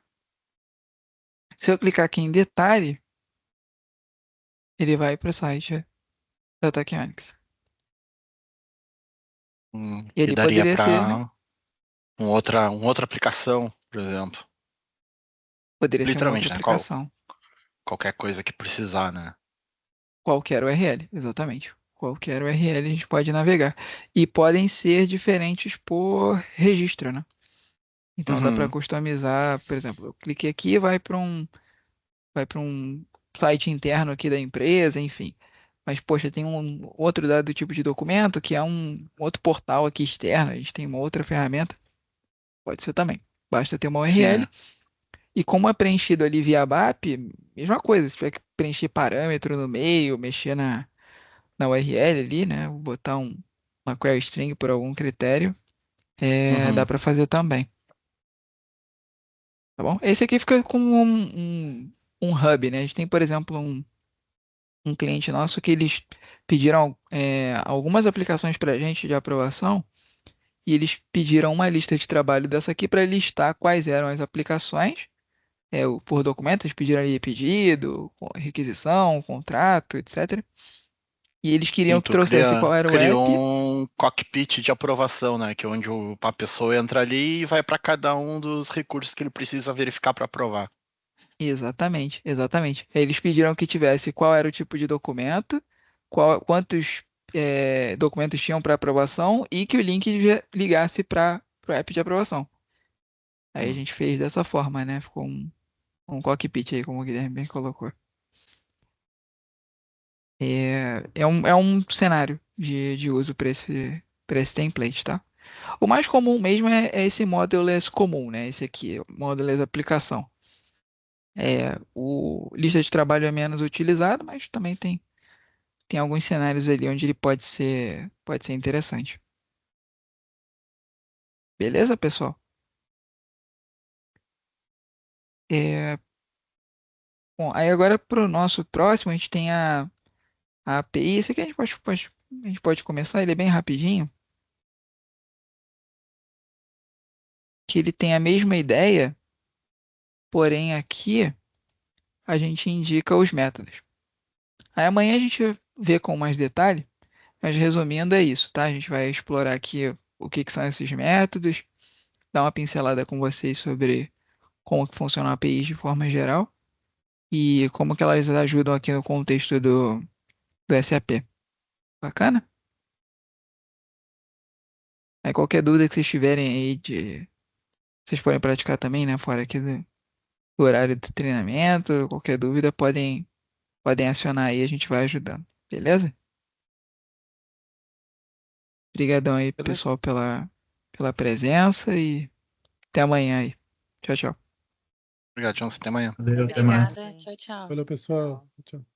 [SPEAKER 1] Se eu clicar aqui em detalhe, ele vai para o site da Tachyonics. E
[SPEAKER 3] Que
[SPEAKER 1] ele
[SPEAKER 3] daria
[SPEAKER 1] poderia ser, né?
[SPEAKER 3] para uma outra aplicação, por exemplo.
[SPEAKER 1] Poderia ser uma outra
[SPEAKER 3] Literalmente, né?
[SPEAKER 1] aplicação.
[SPEAKER 3] Qualquer coisa que precisar, né?
[SPEAKER 1] Qualquer URL, exatamente. Qualquer URL a gente pode navegar. E podem ser diferentes por registro, né? Então dá para
[SPEAKER 3] Uhum,
[SPEAKER 1] customizar, por exemplo, eu cliquei aqui e vai para um site interno aqui da empresa, enfim. Mas, poxa, tem um outro dado tipo de documento que é um outro portal aqui externo, a gente tem uma outra ferramenta, pode ser também. Basta ter uma
[SPEAKER 3] sim.
[SPEAKER 1] URL. E como é preenchido ali via ABAP, mesma coisa, se tiver que preencher parâmetro no meio, mexer na URL ali, né? Vou botar uma query string por algum critério, dá
[SPEAKER 3] Uhum,
[SPEAKER 1] para fazer também, tá bom? Esse aqui fica como um hub, né? A gente tem, por exemplo, um cliente nosso que eles pediram algumas aplicações para a gente de aprovação e eles pediram uma lista de trabalho dessa aqui para listar quais eram as aplicações, por documentos, eles pediram ali pedido, requisição, contrato, etc. E eles queriam
[SPEAKER 3] sim,
[SPEAKER 1] que
[SPEAKER 3] tu
[SPEAKER 1] trouxesse qual era o
[SPEAKER 3] criou
[SPEAKER 1] app.
[SPEAKER 3] um cockpit de aprovação, né? Que é onde a pessoa entra ali e vai para cada um dos recursos que ele precisa verificar para aprovar.
[SPEAKER 1] Exatamente, exatamente. Aí eles pediram que tivesse qual era o tipo de documento, quantos documentos tinham para aprovação e que o link ligasse para o app de aprovação. Aí a
[SPEAKER 3] Hum,
[SPEAKER 1] gente fez dessa forma, né? Ficou um cockpit aí, como o Guilherme bem colocou. É um cenário de uso para esse template, tá? O mais comum mesmo é esse modelless comum, né? Esse aqui, modelless aplicação. O lista de trabalho é menos utilizado, mas também tem alguns cenários ali onde ele pode ser interessante. Beleza, pessoal? É, bom, aí agora para o nosso próximo, a gente tem a API. Esse aqui a gente pode começar, ele é bem rapidinho, que ele tem a mesma ideia, porém aqui a gente indica os métodos. Aí amanhã a gente vê com mais detalhe, mas resumindo é isso, tá? A gente vai explorar aqui o que que são esses métodos, dar uma pincelada com vocês sobre como que funciona a API de forma geral. e como que elas ajudam aqui no contexto do SAP. Bacana? Aí qualquer dúvida que vocês tiverem aí vocês podem praticar também, né? Fora aqui do horário do treinamento, qualquer dúvida podem acionar aí, a gente vai ajudando. Beleza? Obrigadão aí,
[SPEAKER 3] Beleza?
[SPEAKER 1] pessoal, pela presença e até amanhã aí. Tchau, tchau.
[SPEAKER 3] Obrigado, Johnson. Até amanhã.
[SPEAKER 4] Valeu, até mais.
[SPEAKER 5] Obrigada. Tchau, tchau.
[SPEAKER 4] Valeu, pessoal. Tchau.